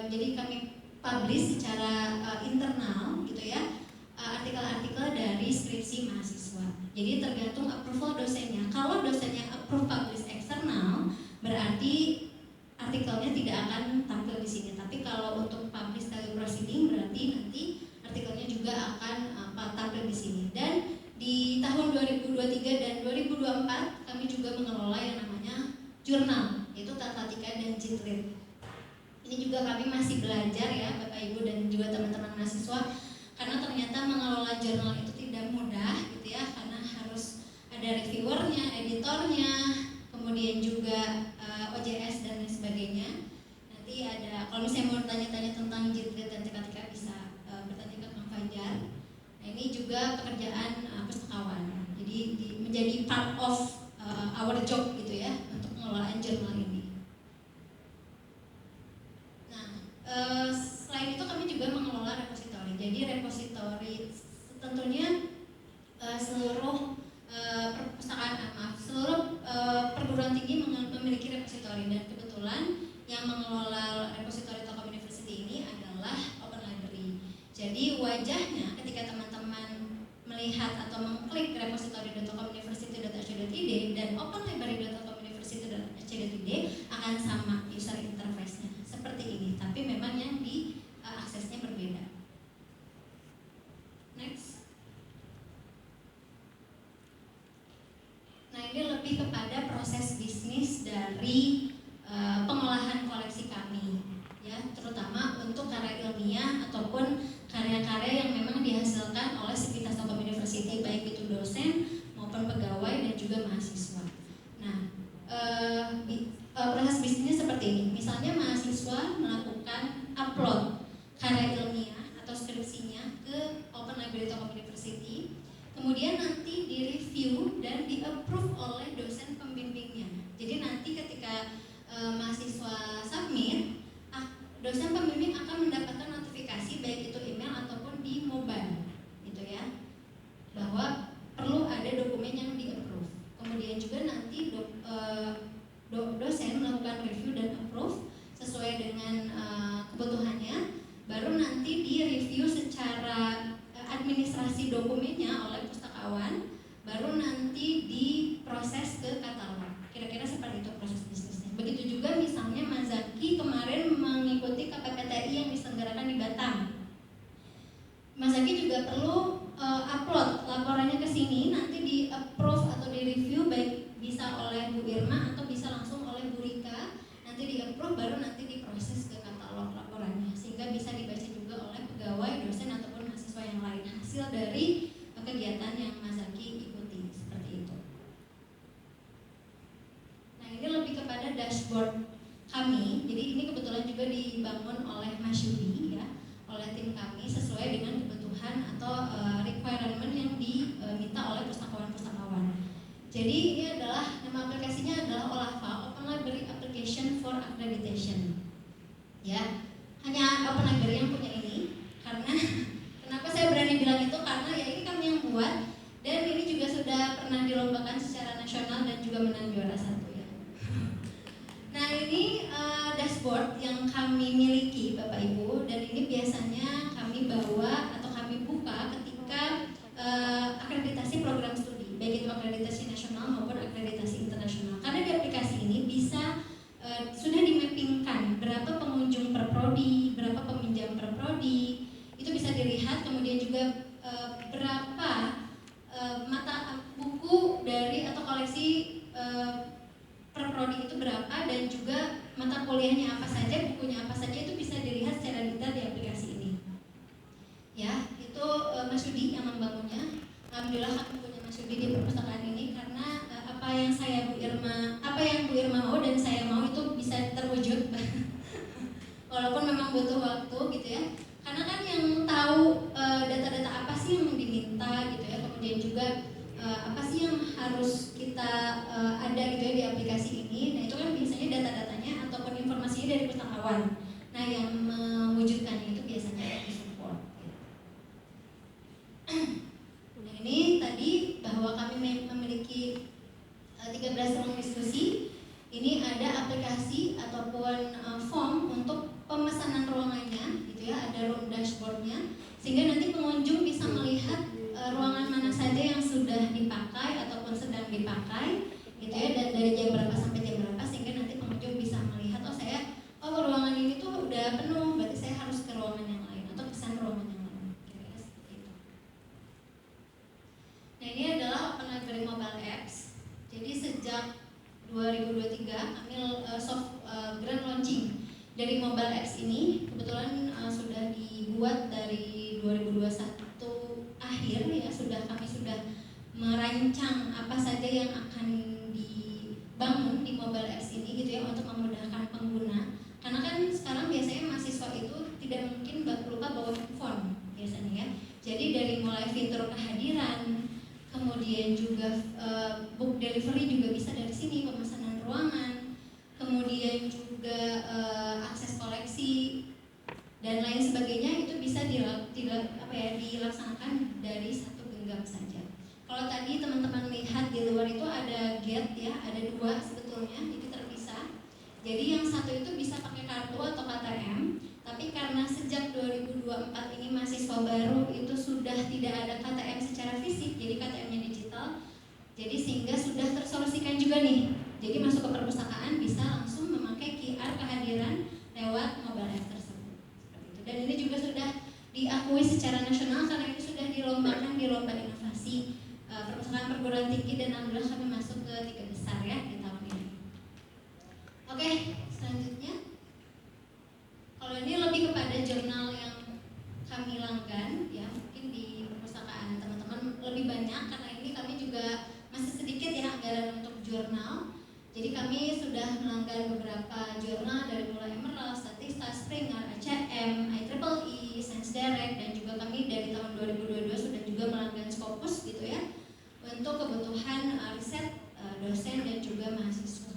jadi kami publish secara internal gitu ya artikel-artikel dari skripsi mahasiswa. Jadi tergantung approval dosennya. Kalau dosennya approve publish eksternal, berarti artikelnya tidak akan tampil di sini. Tapi kalau untuk publish dari proceeding, berarti nanti artikelnya juga akan tampil di sini. Dan di tahun 2023 dan 2024 kami juga mengelola yang namanya jurnal, yaitu Tatatika dan Jitlit. Ini juga kami masih belajar ya Bapak Ibu dan juga teman-teman mahasiswa, karena ternyata mengelola jurnal itu tidak mudah gitu ya, karena harus ada ada reviewernya, editornya, kemudian juga OJS dan lain sebagainya. Nanti ada, kalau misalnya mau tanya-tanya tentang jilid dan teka-teka bisa bertanya ke Kang Fajar. Nah ini juga pekerjaan pustakawan. Jadi menjadi part of our job gitu ya untuk pengelolaan jurnal ini. Nah selain itu kami juga mengelola repositori. Jadi repositori tentunya seluruh seluruh perguruan tinggi memiliki repositori, dan kebetulan yang mengelola repositori Telkom University ini adalah Open Library. Jadi wajahnya ketika teman-teman melihat atau mengklik repository.telkomuniversity.ac.id dan openlibrary.telkomuniversity.ac.id akan sama user interface-nya seperti ini, tapi memang yang di aksesnya berbeda. Next. Nah ini lebih kepada proses bisnis dari pengolahan koleksi kami, ya, terutama untuk karya ilmiah ataupun karya-karya yang memang dihasilkan oleh Sivitas Telkom University, baik itu dosen maupun pegawai dan juga mahasiswa. Nah proses bisnisnya seperti ini. Misalnya mahasiswa melakukan upload karya ilmiah atau skripsinya ke Open Library Telkom University. Kemudian nanti direview dan di-approve oleh dosen pembimbingnya. Jadi nanti ketika mahasiswa submit, dosen pembimbing akan mendapatkan notifikasi baik itu email ataupun di mobile, gitu ya, bahwa perlu ada dokumen yang di-approve. Kemudian juga nanti dosen melakukan review dan approve sesuai dengan kebutuhannya. Baru nanti di-review secara administrasi dokumennya oleh pustakawan, baru nanti diproses ke katalog. Kira-kira seperti itu proses bisnisnya. Begitu juga misalnya Mas Zaki kemarin mengikuti KPPTI yang diselenggarakan di Batam. Mas Zaki juga perlu upload laporannya ke sini, nanti di-approve atau di-review baik bisa oleh Bu Irma atau bisa langsung oleh Bu Rika. Nanti di-approve baru nanti diproses ke katalog laporannya, sehingga bisa dibaca juga oleh pegawai, dosen ataupun mahasiswa yang lain hasil dari kegiatan yang Mas Zaki ikuti, seperti itu. Nah ini lebih kepada dashboard kami. Jadi ini kebetulan juga dibangun oleh Mas Yudi, ya, oleh tim kami sesuai dengan kebutuhan atau requirement yang diminta oleh pustakawan-pustakawan. Jadi ini adalah, nama aplikasinya adalah OLAFA, Open Library Application for Accreditation. Ya, hanya Open Library yang punya ini. Karena kenapa saya berani bilang itu, karena ya ini kami yang buat, dan ini juga sudah pernah dilombakan secara nasional dan juga menang juara 1, ya. Nah ini dashboard yang kami miliki Bapak Ibu, dan ini biasanya kami bawa atau kami buka ketika akreditasi program studi, baik itu akreditasi nasional maupun akreditasi internasional. Karena di aplikasi ini bisa sudah dimappingkan berapa pengunjung per prodi, berapa peminjam per prodi, itu bisa dilihat. Kemudian juga berapa mata buku dari atau koleksi per prodi itu berapa, dan juga mata kuliahnya apa saja, bukunya apa saja, itu bisa dilihat secara detail di aplikasi ini. Ya, itu Mas Yudi yang membangunnya. Alhamdulillah kami punya Mas Yudi di perpustakaan ini, karena apa yang Bu Irma mau dan saya mau itu bisa terwujud. Walaupun memang butuh waktu gitu ya. Karena kan yang tahu data-data apa sih yang diminta gitu ya. Kemudian juga apa sih yang harus kita ada gitu ya di aplikasi ini. Nah itu kan biasanya data-datanya ataupun informasinya dari pustakawan. Nah yang mewujudkannya itu biasanya di support gitu. Nah ini tadi bahwa kami memiliki 13 ruang diskusi. Ini ada aplikasi ataupun form untuk pemesanan ruangannya gitu ya, ada room dashboardnya, sehingga nanti pengunjung bisa melihat ruangan mana saja yang sudah dipakai ataupun sedang dipakai gitu ya, dan dari jam berapa sampai jam berapa, sehingga nanti pengunjung bisa melihat ruangan ini tuh udah penuh, berarti saya harus ke ruangan yang lain atau pesan ruangan yang lain, kira-kira seperti itu. Nah ini adalah Open Library Mobile Apps. Jadi sejak 2023 kami grand launching dari mobile apps ini. Kebetulan sudah dibuat dari 2021 akhir ya, kami sudah merancang apa saja yang akan dibangun di mobile apps ini gitu ya untuk memudahkan pengguna. Karena kan sekarang biasanya mahasiswa itu tidak mungkin lupa bawa handphone biasanya ya. Jadi dari mulai fitur kehadiran, kemudian juga book delivery juga bisa dari sini, pemesanan ruangan, kemudian juga akses koleksi dan lain sebagainya itu bisa dilaksanakan dari satu genggam saja. Kalau tadi teman-teman lihat di luar itu ada gate ya, ada dua sebetulnya, jadi terpisah. Jadi yang satu itu bisa pakai kartu atau KTM, tapi karena sejak 2024 ini mahasiswa baru itu sudah tidak ada KTM secara fisik, jadi KTM-nya digital. Jadi sehingga sudah tersolusikan juga nih. Jadi masuk ke perpustakaan bisa langsung memakai QR kehadiran lewat mobile app tersebut. Seperti itu. Dan ini juga sudah diakui secara nasional karena ini sudah dilombakan di lomba inovasi perpustakaan perguruan tinggi dan alhamdulillah kami masuk ke 3 besar ya di tahun ini. Oke, selanjutnya kalau ini lebih kepada jurnal yang kami langgan ya, mungkin di perpustakaan teman-teman lebih banyak karena ini kami juga masih sedikit ya anggaran untuk jurnal. Jadi kami sudah melanggar beberapa jurnal dari mulai Emerald, Statista, Springer, ACM, IEEE, Science Direct, dan juga kami dari tahun 2022 sudah juga melanggar Scopus gitu ya untuk kebutuhan riset dosen dan juga mahasiswa.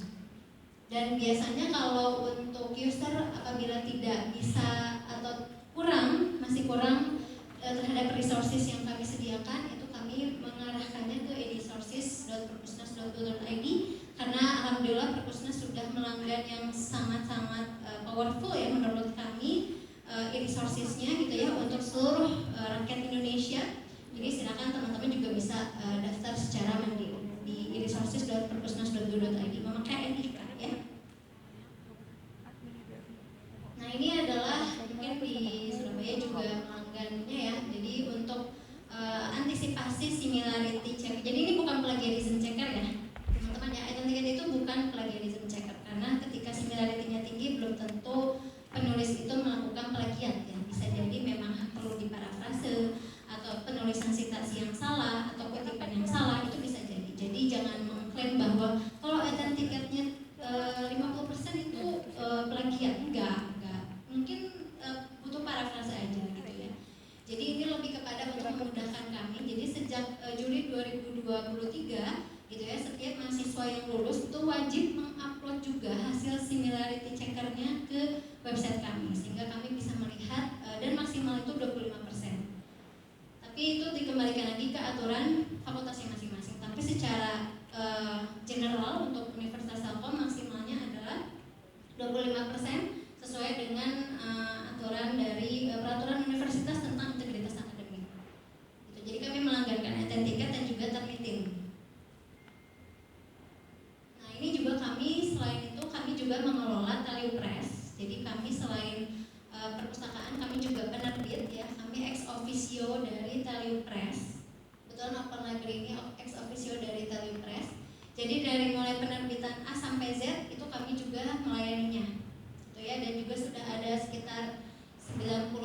Dan biasanya kalau untuk user apabila tidak bisa atau masih kurang terhadap resources yang kami sediakan, itu kami mengarahkannya ke edsources.perpusnas.go.id karena alhamdulillah Perpusnas sudah melanggan yang sangat-sangat powerful ya menurut kami e-resourcesnya gitu ya untuk seluruh rakyat Indonesia. Jadi silakan teman-teman juga bisa daftar secara mandiri di e-resources.perpusnas.go.id memakai NIK ya. Nah ini adalah mungkin di Surabaya juga melanggannya ya. Jadi untuk antisipasi similarity check. Jadi ini bukan plagiarism checker ya teman-teman ya. Identikate itu bukan plagiarism checker karena ketika similarity-nya tinggi belum tentu penulis itu melakukan plagiat ya. Bisa jadi memang perlu diparafrase atau penulisan sitasi yang salah atau kutipan yang salah itu bisa jadi. Jadi jangan mengklaim bahwa kalau identikatnya 50% itu plagiat, enggak. Mungkin butuh parafrase aja gitu ya. Jadi ini lebih kepada untuk memudahkan kami. Jadi sejak Juli 2023 gitu ya, setiap mahasiswa yang lulus itu wajib mengupload juga hasil similarity checkernya ke website kami sehingga kami bisa melihat dan maksimal itu 25%. Tapi itu dikembalikan lagi ke aturan fakultasnya masing-masing. Tapi secara general untuk Universitas Telkom maksimalnya adalah 25% sesuai dengan aturan dari peraturan universitas tentang integritas akademik. Gitu. Jadi kami melanggarkan etiket dan juga termitin. Nah ini juga kami selain itu kami juga mengelola Taliupress. Jadi kami selain perpustakaan kami juga penerbit ya, kami ex officio dari Taliupress. Betul, Open Library ini ex officio dari Taliupress. Jadi dari mulai penerbitan A sampai Z itu kami juga melayaninya. Gitu ya, dan juga sudah ada sekitar 96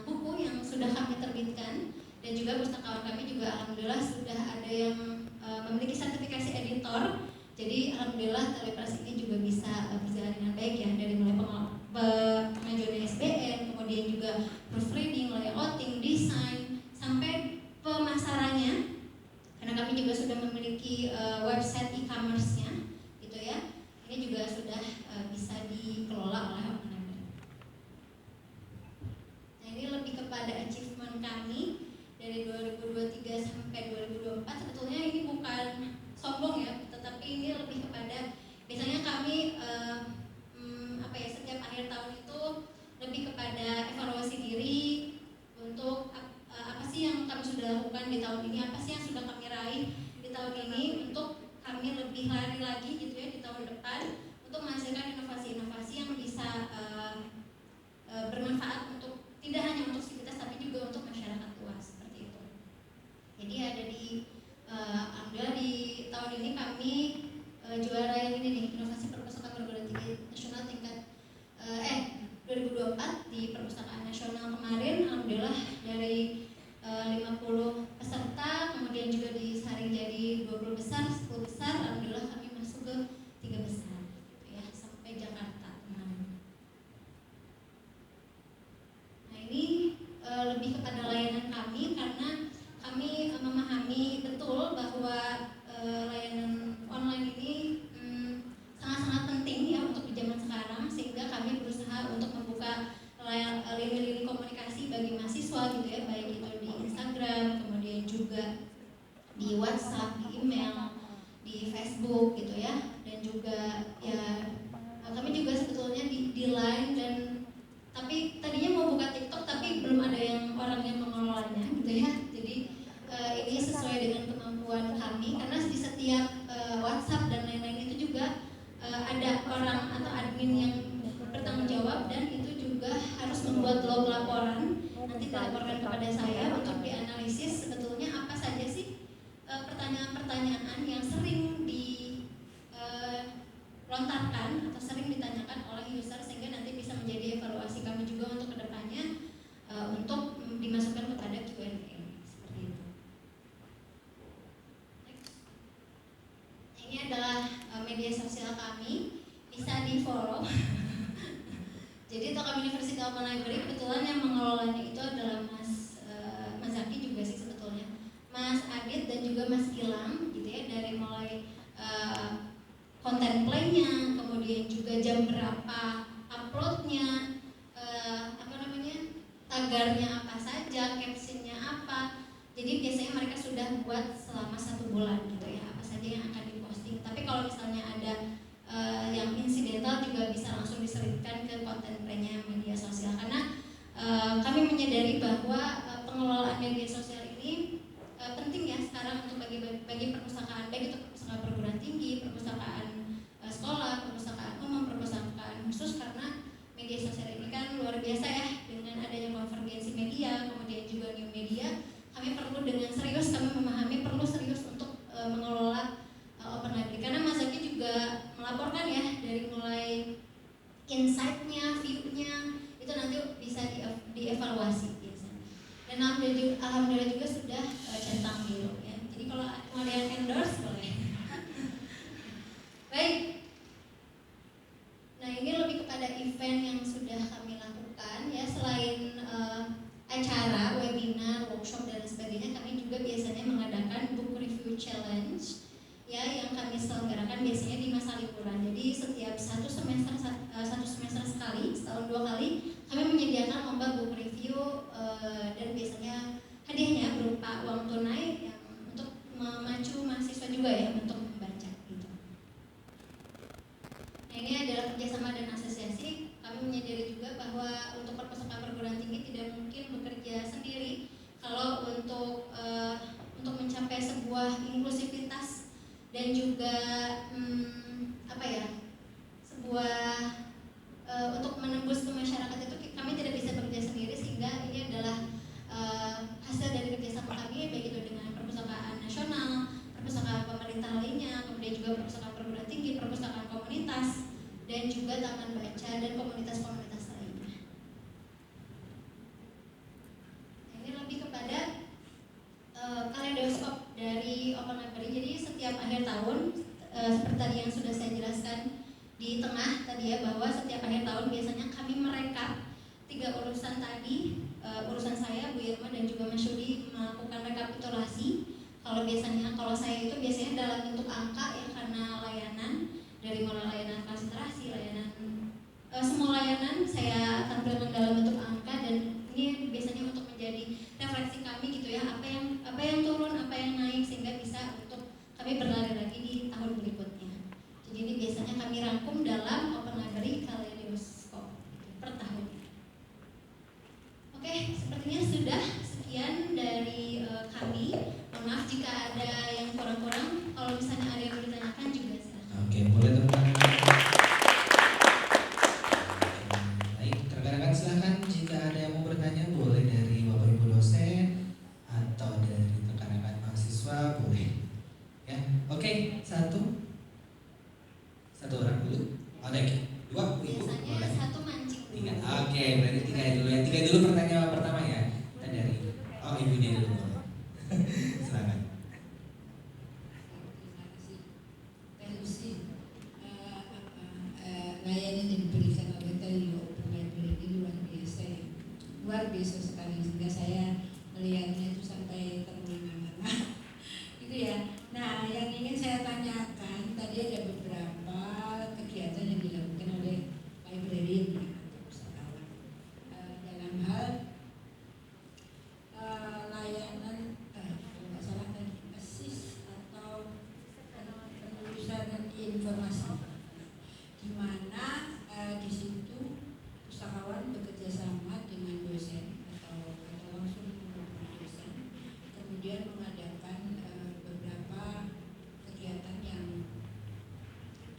buku yang sudah kami terbitkan dan juga pustakawan kami juga alhamdulillah sudah ada yang memiliki sertifikasi editor. Jadi alhamdulillah Taliupress ini juga bisa berjalan dengan baik ya, dari mulai pengajuan SBN, kemudian juga proofreading, layouting, desain, sampai pemasarannya. Karena kami juga sudah memiliki website e-commerce-nya, gitu ya. Ini juga sudah bisa dikelola oleh Open Library. Nah ini lebih kepada achievement kami dari 2023 sampai 2024. Sebetulnya ini bukan sombong ya, tetapi ini lebih kepada biasanya kami setiap akhir tahun itu lebih kepada evaluasi diri untuk apa sih yang kami sudah lakukan di tahun ini, apa sih yang sudah kami raih di tahun ini untuk kami lebih lari lagi gitu ya di tahun depan untuk menghasilkan inovasi-inovasi yang bisa bermanfaat untuk tidak hanya untuk sivitas tapi juga untuk masyarakat luas seperti itu. Jadi ada di alhamdulillah di tahun ini kami juara yang ini nih, inovasi perpustakaan perguruan tinggi nasional tingkat 2024 di perpustakaan nasional kemarin. Alhamdulillah dari 50 peserta kemudian juga 20 besar, 10 besar, alhamdulillah kami masuk ke 3 besar gitu ya, sampai Jakarta kemarin. Nah ini lebih kepada layanan kami karena kami memahami betul bahwa layanan online ini sangat-sangat penting ya untuk di zaman sekarang, sehingga kami berusaha untuk membuka lini-lini komunikasi bagi mahasiswa gitu ya, baik itu di Instagram, kemudian juga di WhatsApp, di email, di Facebook gitu ya, dan juga ya kami juga sebetulnya di Line, dan tapi tadinya mau buka TikTok tapi belum ada yang orang yang mengelolanya gitu ya. Jadi ini sesuai dengan kemampuan kami, karena di setiap WhatsApp dan lain-lain itu juga ada orang atau admin yang bertanggung jawab, dan itu juga harus membuat log laporan, nanti dilaporkan kepada saya untuk dianalisis sebetulnya apa saja sih pertanyaan-pertanyaan yang sering dilontarkan atau sering ditanyakan oleh user, sehingga nanti bisa menjadi evaluasi kami juga untuk kedepannya untuk dimasukkan kepada Q&A seperti itu. Next. Ini adalah media sosial kami, bisa di follow. Jadi Telkom University Open Library kebetulan yang mengelolanya itu adalah Mas Zaki juga sih sebetulnya, Mas Adit dan juga Mas Gilang gitu ya, dari mulai konten playnya, kemudian juga jam berapa uploadnya, tagarnya apa saja, captionnya apa. Jadi biasanya mereka sudah buat selama 1 bulan gitu ya, apa saja yang akan diposting. Tapi kalau misalnya ada yang insidental juga bisa langsung diselipkan ke konten playnya media sosial, karena kami menyadari bahwa pengelolaan media sosial ini penting ya sekarang untuk bagi perpustakaan, baik itu perpustakaan perguruan tinggi, perpustakaan sekolah, perpustakaan umum, perpustakaan khusus, karena media sosial ini kan luar biasa ya, dengan adanya konvergensi media, kemudian juga new media, kami perlu dengan serius, kami memahami perlu serius untuk mengelola Open Library, karena Mas Zaki juga melaporkan ya dari mulai insight-nya, view-nya itu nanti bisa dievaluasi biasanya. Dan alhamdulillah juga sudah centang biru ya. Jadi kalau mau ada yang endorse boleh. Baik. Nah ini lebih kepada event yang sudah kami lakukan ya, selain acara, webinar, workshop dan sebagainya, kami juga biasanya mengadakan book review challenge ya, yang kami selenggarakan biasanya di masa liburan. Jadi setiap satu semester sekali, setahun 2 kali, kami menyediakan lomba book review dan biasanya hadiahnya berupa uang tunai yang untuk memacu mahasiswa juga ya untuk membaca gitu. Nah ini adalah kerjasama dan asosiasi. Kami menyadari juga bahwa untuk perpustakaan perguruan tinggi tidak mungkin bekerja sendiri kalau untuk mencapai sebuah inklusivitas dan juga sebuah untuk menembus ke masyarakat itu kami tidak bisa bekerja sendiri, sehingga ini adalah hasil dari kerjasama kami baik itu dengan perpustakaan nasional, perpustakaan pemerintah lainnya, kemudian juga perpustakaan perguruan tinggi, perpustakaan komunitas, dan juga taman baca dan komunitas-komunitas lainnya. Ini lebih kepada kaleidoskop dari Open Library. Jadi setiap akhir tahun seperti tadi yang sudah saya jelaskan di tengah tadi ya, bahwa setiap akhir tahun biasanya kami merekap 3 urusan tadi, urusan saya, Bu Irma dan juga Mas Yudi melakukan rekapitulasi. Kalau saya itu biasanya dalam bentuk angka ya, karena layanan dari mulai layanan konsentrasi, layanan semua layanan saya tampilkan dalam bentuk angka, dan ini biasanya untuk menjadi refleksi kami gitu ya, apa yang turun, apa yang naik, sehingga bisa untuk kami berlari lagi di tahun berikutnya. Jadi ini biasanya kami rangkum dalam Open Library Kaleidoskop per tahun. Oke, sepertinya sudah sekian dari kami. Mohon maaf jika ada yang kurang-kurang. Kalau misalnya ada yang mau ditanyakan juga silakan. Oke, boleh teman-teman. Baik, rekan-rekan silakan jika ada yang mau bertanya, boleh dari Bapak Ibu dosen atau dari rekan-rekan mahasiswa, boleh. Ya, oke, satu orang dulu. Ada 2, Ibu. Biasanya satu mancing dulu. 3. Oke, berarti 3 dulu. Yang 3 dulu pertanyaan pertama ya. Kita dari ibunya dulu. Silakan. risau sekali sehingga saya melihatnya itu sampai termenang-menang. Itu ya. Nah, yang ingin saya tanyakan tadi ada beberapa kegiatan yang dilakukan oleh librarian ya, atau pustakawan dalam hal layanan kalau nggak salah tadi asis atau penelusuran informasi, di mana di situ pustakawan bekerja sama dengan dosen atau langsung menghubungi dosen, kemudian mengadakan beberapa kegiatan yang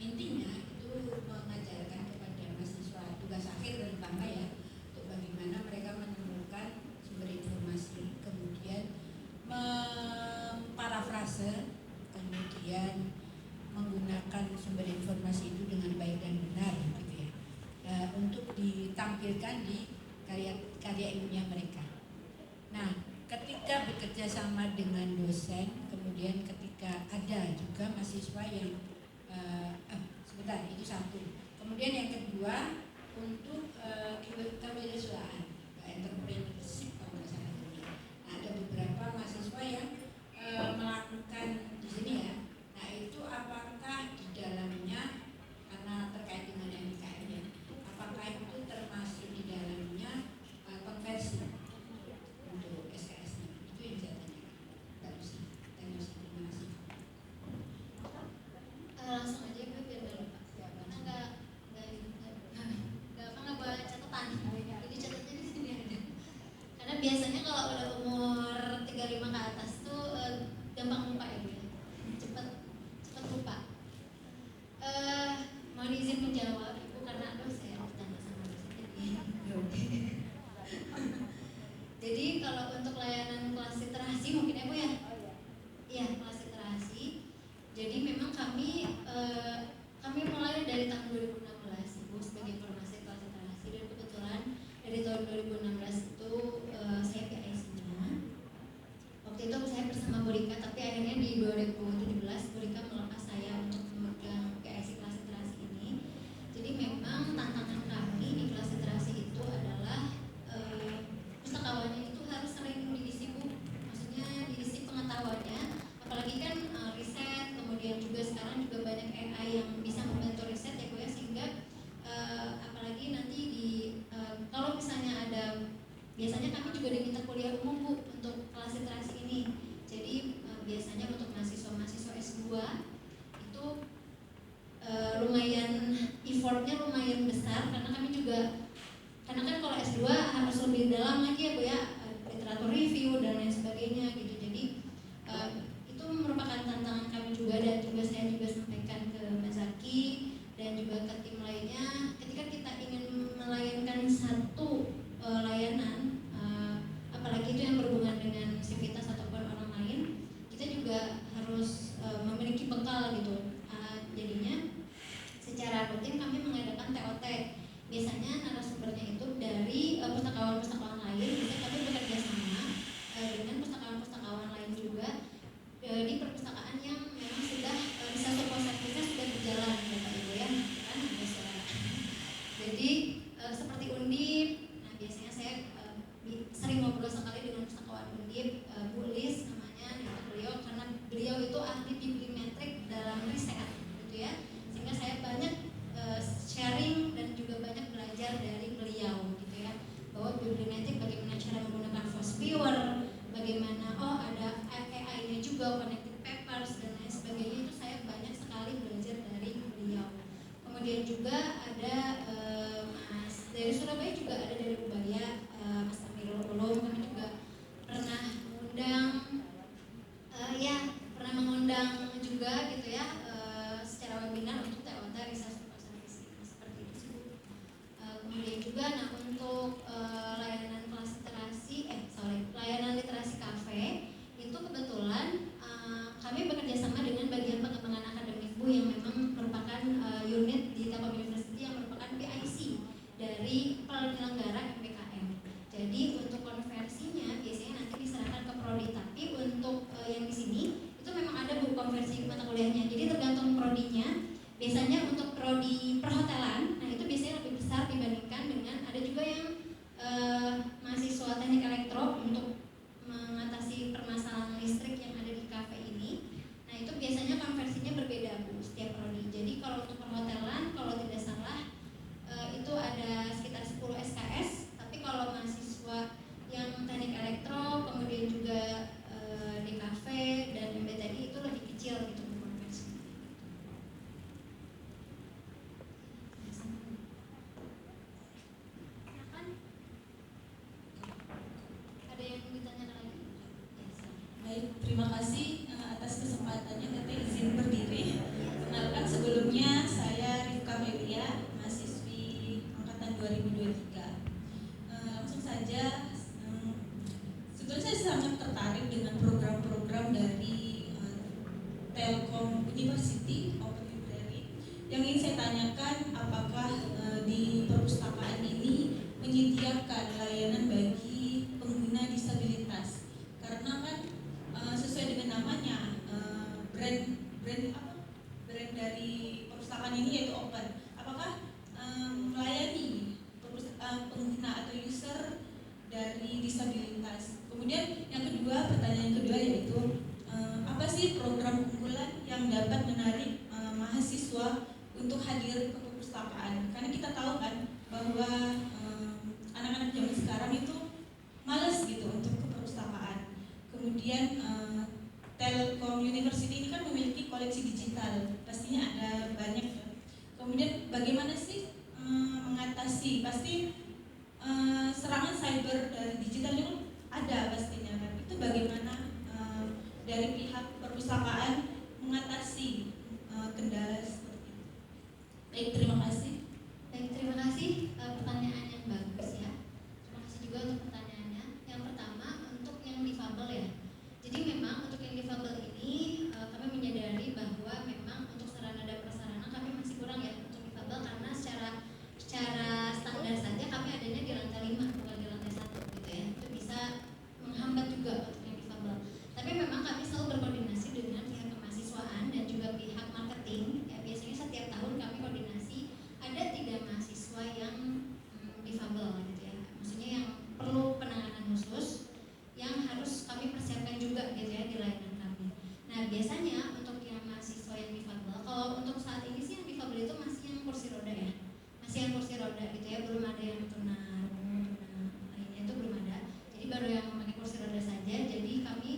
intinya itu mengajarkan kepada mahasiswa tugas akhir terutama ya, untuk bagaimana mereka menemukan sumber informasi, kemudian memparafrase, kemudian menggunakan sumber informasi itu dengan baik dan benar gitu ya, untuk ditampilkan di karya ilmiah mereka. Nah, ketika bekerja sama dengan dosen, kemudian ketika ada juga mahasiswa yang sebentar, itu satu. Kemudian yang kedua untuk kewirausahaan, entrepreneurship kalau nggak salah. Nah, ada beberapa mahasiswa yang melakukan di sini ya. Nah, itu apakah di dalamnya, karena terkait dengan MIKM ya, apakah itu termasuk di dalamnya konversi untuk SKS-nya? Itu yang saya tanyakan. Mbak Lucy, terima kasih. Langsung aja Bu, biar nggak lupa. Karena nggak bawa catatan. Jadi catatnya di sini aja. Karena biasanya kalau udah umur 35 ke atas tuh gampang lupa ya Bu ya. Cepet lupa. Mohon izin menjawab Ibu karena saya bertanya sama dosen. Jadi kalau untuk layanan kelas literasi mungkin ya Bu ya. Iya, kelas literasi. Jadi memang kami mulai dari tahun 2016 Ibu sebagai informasi kelas literasi, dan kebetulan dari tahun 2016 itu saya PIC-nya. Waktu itu saya bersama Bu Rika, tapi akhirnya di 2017 Bu Rika melepas saya untuk memegang PIC kelas literasi ini. Jadi memang tantangan kami di kelas literasi itu adalah pustakawannya itu harus sering diisi Bu. Maksudnya diisi pengetahuannya, apalagi kan riset, kemudian juga sekarang juga banyak AI yang bisa membantu riset ya Bu ya, sehingga apalagi nanti di kalau misalnya ada, biasanya kami juga diminta kuliah umum Bu untuk kelas literasi ini. Jadi biasanya untuk mahasiswa S2 itu lumayan effortnya lumayan besar, karena kami juga, karena kan kalau S2 harus lebih dalam lagi ya Bu ya, literatur review dan lain sebagainya gitu. Jadi itu merupakan tantangan kami juga, dan juga saya juga sampaikan ke Mas Zaki dan juga ke tim lainnya, ketika kita ingin melayankan satu layanan, apalagi itu yang berhubungan dengan sivitas ataupun orang lain, kita juga harus memiliki bekal gitu. Jadinya secara rutin kami mengadakan TOT. Biasanya narasumbernya itu dari pustakawan-pustakawan lain, bisa kami bekerja sama dengan pustakawan-pustakawan lain juga di perpustakaan yang memang sudah riset prospektifnya sudah berjalan ya Pak Ibu ya, kan ada suara. Jadi seperti Undip, nah biasanya saya sering ngobrol sekali dengan pustakawan Undip, Bu Lis namanya, dengan beliau, karena beliau itu ahli bibliometrik dalam riset gitu ya, sehingga saya banyak sharing dan juga banyak belajar dari beliau gitu ya, bahwa bibliometrik bagaimana cara menggunakan force viewer, bagaimana ada AI-nya juga, connected papers dan lain sebagainya, itu saya banyak sekali belajar dari beliau. Kemudian juga ada Mas dari Surabaya, juga ada dari Ubaya, Mas Amirul Ulum, kami juga pernah mengundang juga gitu ya, secara webinar untuk TOT Research Service seperti itu sih Bu. Kemudian juga nah untuk layanan kelas literasi, layanan literasi cafe itu kebetulan kami bekerja sama dengan bagian pengembangan akademik Bu, yang memang merupakan unit di Telkom University yang merupakan PIC dari penyelenggara MPKM. Jadi untuk konversinya biasanya nanti diserahkan ke prodi, tapi untuk yang di sini itu memang ada Bu konversi mata kuliahnya. Jadi tergantung prodinya. Biasanya untuk prodi perhotelan, nah itu biasanya lebih besar dibandingkan dengan ada juga yang mahasiswa Telkom University Open Library. Yang ingin saya tanyakan, apakah di perpustakaan ini menyediakan layanan bagi pengguna disabilitas? Karena kan sesuai dengan namanya, brand dari perpustakaan ini yaitu Open. Apakah melayani pengguna atau user dari disabilitas? Kemudian yang kedua, pertanyaan kedua yaitu apa sih program unggulan yang dapat menarik mahasiswa untuk hadir ke perpustakaan? Karena kita tahu kan bahwa anak-anak zaman sekarang itu malas gitu untuk ke perpustakaan. Kemudian Telkom University ini kan memiliki koleksi digital, pastinya ada banyak ya. Kemudian bagaimana sih mengatasi, pasti serangan cyber dari digital itu ada pastinya kan. Itu bagaimana dari pihak perpustakaan mengatasi kendala seperti itu. Baik, terima kasih. Baik, terima kasih, pertanyaan yang bagus ya. Terima kasih juga untuk pertanyaannya. Yang pertama untuk yang difabel ya. Jadi memang untuk yang difabel ini kami menyadari bahwa memang untuk sarana dan prasarana kami masih kurang ya untuk difabel, karena secara standar saja kami adanya di lantai 5 bukan di lantai 1 gitu ya. Itu bisa menghambat juga untuk yang difabel. Tapi memang kami selalu berkoordinasi dengan pihak kemahasiswaan dan juga pihak marketing ya. Biasanya setiap tahun kami koordinasi, ada 3 mahasiswa yang difabel gitu ya. Maksudnya yang perlu penanganan khusus yang harus kami persiapkan juga gitu ya di layanan kami. Nah biasanya untuk yang mahasiswa yang difabel, kalau untuk saat ini sih yang difabel itu masih yang kursi roda ya, masih yang kursi roda gitu ya, belum ada yang tunarungu lainnya itu belum ada. Jadi baru yang memakai kursi roda saja. Jadi kami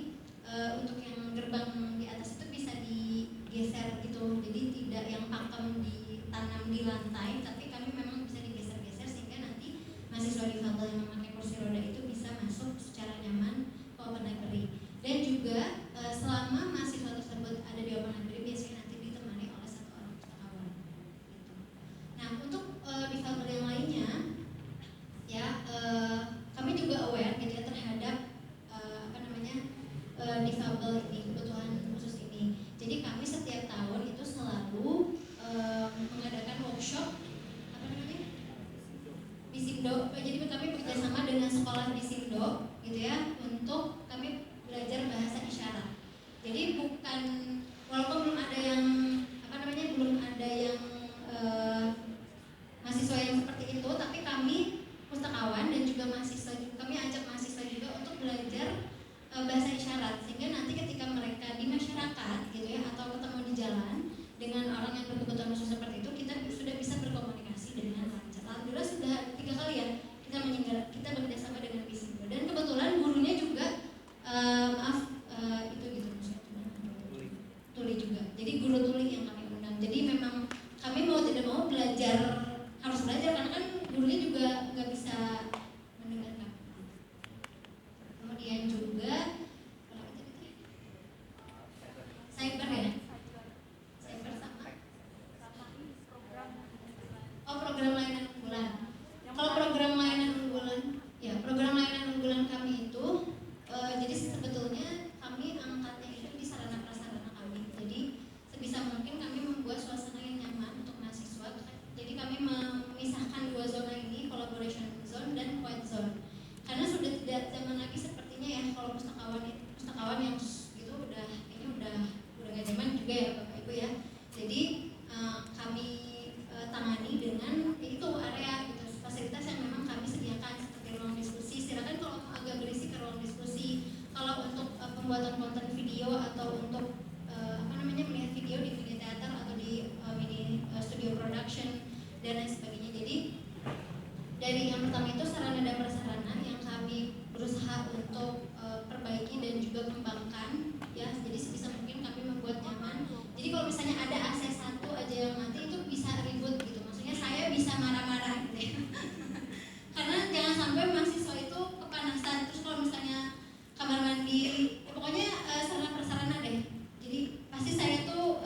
untuk yang gerbang di atas itu bisa digeser gitu, jadi tidak yang pakem ditanam di lantai, tapi kami memang bisa digeser-geser sehingga nanti mahasiswa difabel yang memakai kursi roda itu bisa masuk secara nyaman ke Open Library. Dan juga selama mahasiswa tersebut ada di Open Library biasanya nanti ditemani oleh 1 orang pustakawan gitu. Nah untuk difabel yang lainnya ya, kami juga aware gitu ya terhadap difabel ini, kebutuhan khusus ini. Jadi kami setiap tahun itu selalu mengadakan workshop Bisindo. Jadi kami bekerjasama dengan sekolah Bisindo gitu ya, untuk kami belajar bahasa isyarat. Jadi bukan, walaupun belum ada yang mahasiswa yang seperti itu, tapi kami pustakawan dan juga mahasiswa, kami ajak mahasiswa juga untuk belajar bahasa isyarat, sehingga nanti ketika mereka di masyarakat gitu ya, atau ketemu di jalan dengan orang yang berkebutuhan khusus seperti itu, kita sudah bisa berkomunikasi dengan lancar. Alhamdulillah sudah 3 kali ya kita bekerjasama dengan Bisindo, dan kebetulan gurunya juga itu gitu tuli juga. Jadi guru tuli yang kami undang. Jadi memang kami mau tidak mau harus belajar karena kan gurunya juga nggak bisa mendengarkan. Kemudian juga cyber ya, cyber sama program layanan unggulan. Kalau program layanan unggulan ya, program layanan unggulan kami itu jadi sebetulnya kami angkatnya itu di sarana prasarana kami. Jadi sebisa mungkin kami membuat suasana yang nyaman untuk mahasiswa. Jadi kami memisahkan 2 zona ini, collaboration zone dan quiet zone. Karena sudah tidak zaman lagi sepertinya ya, kalau pustakawan yang gitu udah gak zaman juga ya Bapak Ibu ya. Jadi kami tangani dengan itu area gitu, fasilitas yang memang kami sediakan seperti ruang diskusi. Silakan kalau agak berisi ke ruang diskusi. Kalau untuk pembuatan konten video atau untuk melihat video di mini teater atau di mini studio production dan lain sebagainya. Jadi dari yang pertama itu sarana dan prasarana yang kami berusaha untuk perbaiki dan juga kembangkan ya. Jadi sebisa mungkin kami membuat nyaman. Jadi kalau misalnya ada AC 1 aja yang mati itu bisa ribut gitu. Maksudnya saya bisa marah-marah gitu ya. Karena jangan sampai mahasiswa itu kepanasan. Terus kalau misalnya kamar mandi, ya pokoknya sarana prasarana deh. Jadi pasti saya tuh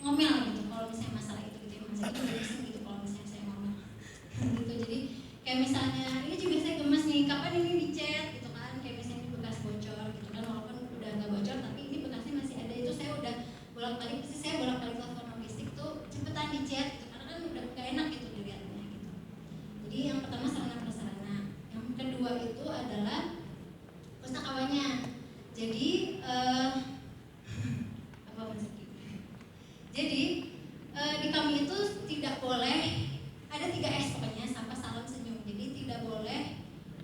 ngomel gitu kalau misalnya masalah itu gitu ya. Masalah itu berisi gitu kalau misalnya saya ngomel gitu. Jadi kayak misalnya ini juga saya gemes nih, kapan ini dicet gitu kan, kayak misalnya ini bekas bocor gitu kan, walaupun udah nggak bocor tapi ini bekasnya masih ada, itu saya udah bolak-balik, pasti saya bolak-balik telepon logistik tuh cepetan di chat gitu, karena kan udah gak enak gitu dilihatnya gitu. Jadi yang pertama sarana prasarana, yang kedua itu adalah pustakawannya. Jadi apa maksudnya? Jadi di kami itu tidak boleh ada 3S pokoknya, sapa, salam, senyum. Jadi tidak boleh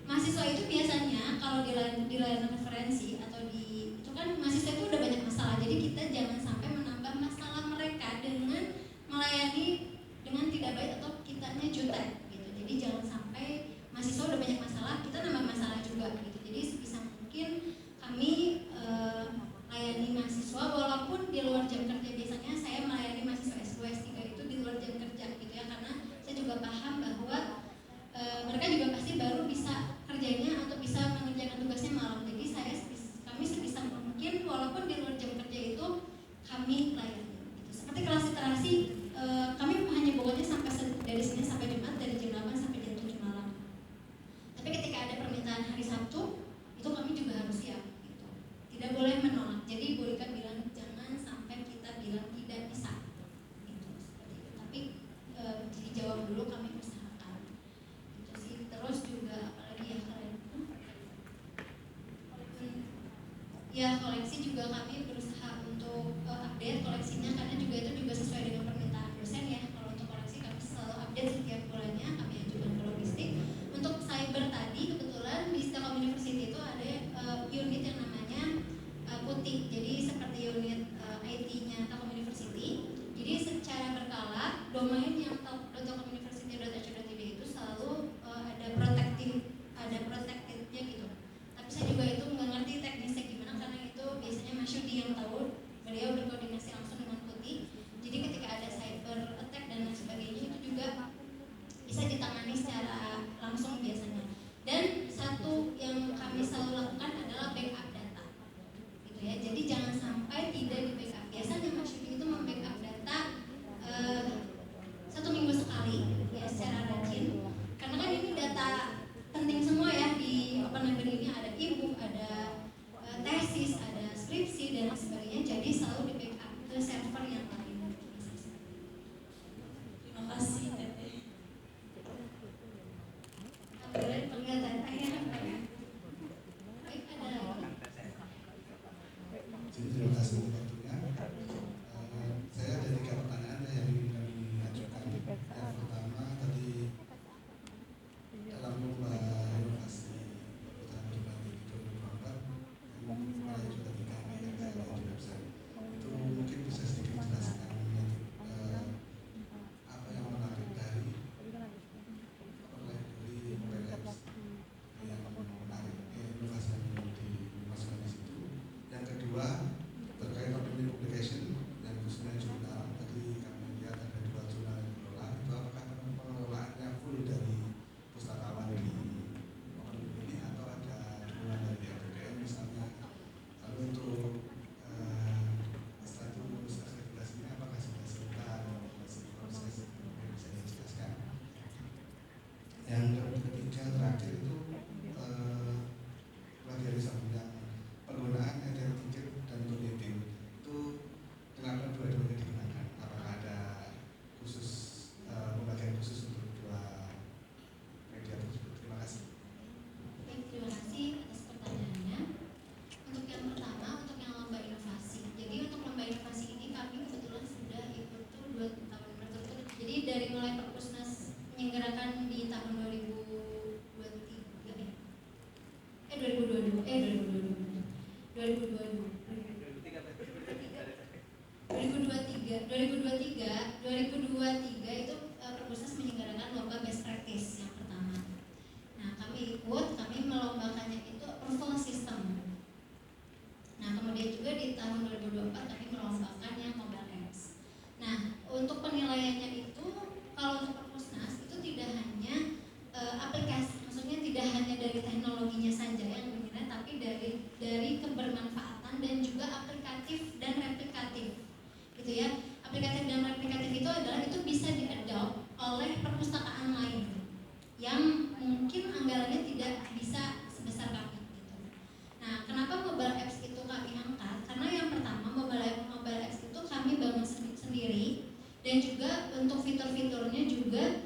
mahasiswa itu biasanya kalau di layanan referensi atau di itu kan mahasiswa itu udah banyak masalah. Jadi kita jangan sampai menambah masalah mereka dengan melayani dengan tidak baik atau kitanya jutek gitu. Jadi jangan sampai mahasiswa udah banyak masalah, kita nambah masalah juga gitu. Jadi sebisa mungkin kami layani mahasiswa walaupun di luar jam kerja. Biasanya saya melayani mahasiswa S2, S3 itu di luar jam kerja gitu ya, karena saya juga paham bahwa mereka juga pasti baru bisa kerjanya atau bisa mengerjakan tugasnya malam. Jadi kami sebisa mungkin walaupun di luar jam kerja itu kami layani gitu. Seperti kelas literasi kami hanya pokoknya sampai dari Senin sampai Jumat dari jam 8 sampai jam 7 malam. Tapi ketika ada permintaan hari Sabtu itu kami juga harus siap gitu. Tidak boleh menolak. Jadi Bu Rika bilang jangan sampai kita bilang tidak bisa gitu, seperti itu. Tapi dijawab dulu, kami usahakan gitu sih. Terus juga apalagi ya kalian ya koleksi juga kami berusaha untuk update koleksinya, karena juga itu juga sesuai dengan permintaan dosen ya. Kalau untuk koleksi kami selalu update setiap bulannya, kami ajukan ke logistik. Untuk cyber tadi kebetulan di Telkom University itu ada unit yang namanya putih. Jadi seperti unit IT-nya Telkom University. Jadi secara berkala domain yang telkomuniversity.ac.id itu selalu ada protected-nya gitu. Tapi saya juga itu nggak ngerti teknisnya gimana, karena itu biasanya Mas Yudi yang tahu. Beliau berkoordinasi langsung dengan putih. Jadi ketika ada cyber attack dan lain sebagainya itu juga bisa ditangani secara langsung biasanya. Dan satu yang kami selalu lakukan adalah backup data gitu ya. Jadi jangan sampai tidak di backup. Biasanya Mas Yudi itu membackup data 1 minggu sekali ya, secara rajin. Karena kan ini data penting semua ya, di Open Library ini ada e-book, ada tesis, ada skripsi dan lain sebagainya. Jadi selalu di backup ke server yang lain. Terima kasih Teteh. Boleh panggil Teteh ya, Pak ya. Baik, ada lagi. Jadi terima kasih untuk waktunya. Saya ada 3 pertanyaan yang ingin kami ajukan. Yang pertama tadi dalam lomba inovasi perusahaan berbagi di 2024 mulai juga 3 yang saya lihat di website itu, mungkin bisa sedikit jelaskan apa yang menarik dari mobile apps yang menarik, inovasi yang dimasukkan di situ. Yang kedua terkait open publication dan khususnya jurnal, tadi kami lihat ada 2 jurnal yang dikelola. Itu apakah pengelolaannya full dari pustakawan di open ini atau ada dukungan dari LPDM misalnya? Lalu untuk status akreditasinya apakah sudah sebentar masih proses, bisa dijelaskan? Yang ketiga terakhir itu dari yang penggunaan EDR ticket dan donating itu kenapa dua-duanya digunakan? Apakah ada khusus pembagian khusus untuk 2 media tersebut? Terima kasih. Baik, terima kasih atas pertanyaannya. Untuk yang pertama, untuk yang lomba inovasi. Jadi untuk lomba inovasi ini kami kebetulan sudah ikut tuh 2 tahun berturut-turut. Jadi dari mulai Perpusnas menyelenggarakan di tahun 2023 itu Perpusnas menyelenggarakan lomba best practice yang pertama. Nah, kami ikut, kami melombakannya itu approval system. Nah, kemudian juga di tahun 2024 kami melombakan yang mobile apps. Nah, untuk penilaiannya itu kalau untuk Perpusnas itu tidak hanya aplikasi, maksudnya tidak hanya dari teknologinya saja yang dinilai, tapi dari kebermanfaatan dan juga aplikatif dan replikatif, gitu ya. Aplikatif dan replikatif itu adalah itu bisa diadopt oleh perpustakaan lain yang mungkin anggarannya tidak bisa sebesar kami, gitu. Nah, kenapa mobile apps itu kami angkat? Karena yang pertama mobile apps itu kami dan juga untuk fitur-fiturnya juga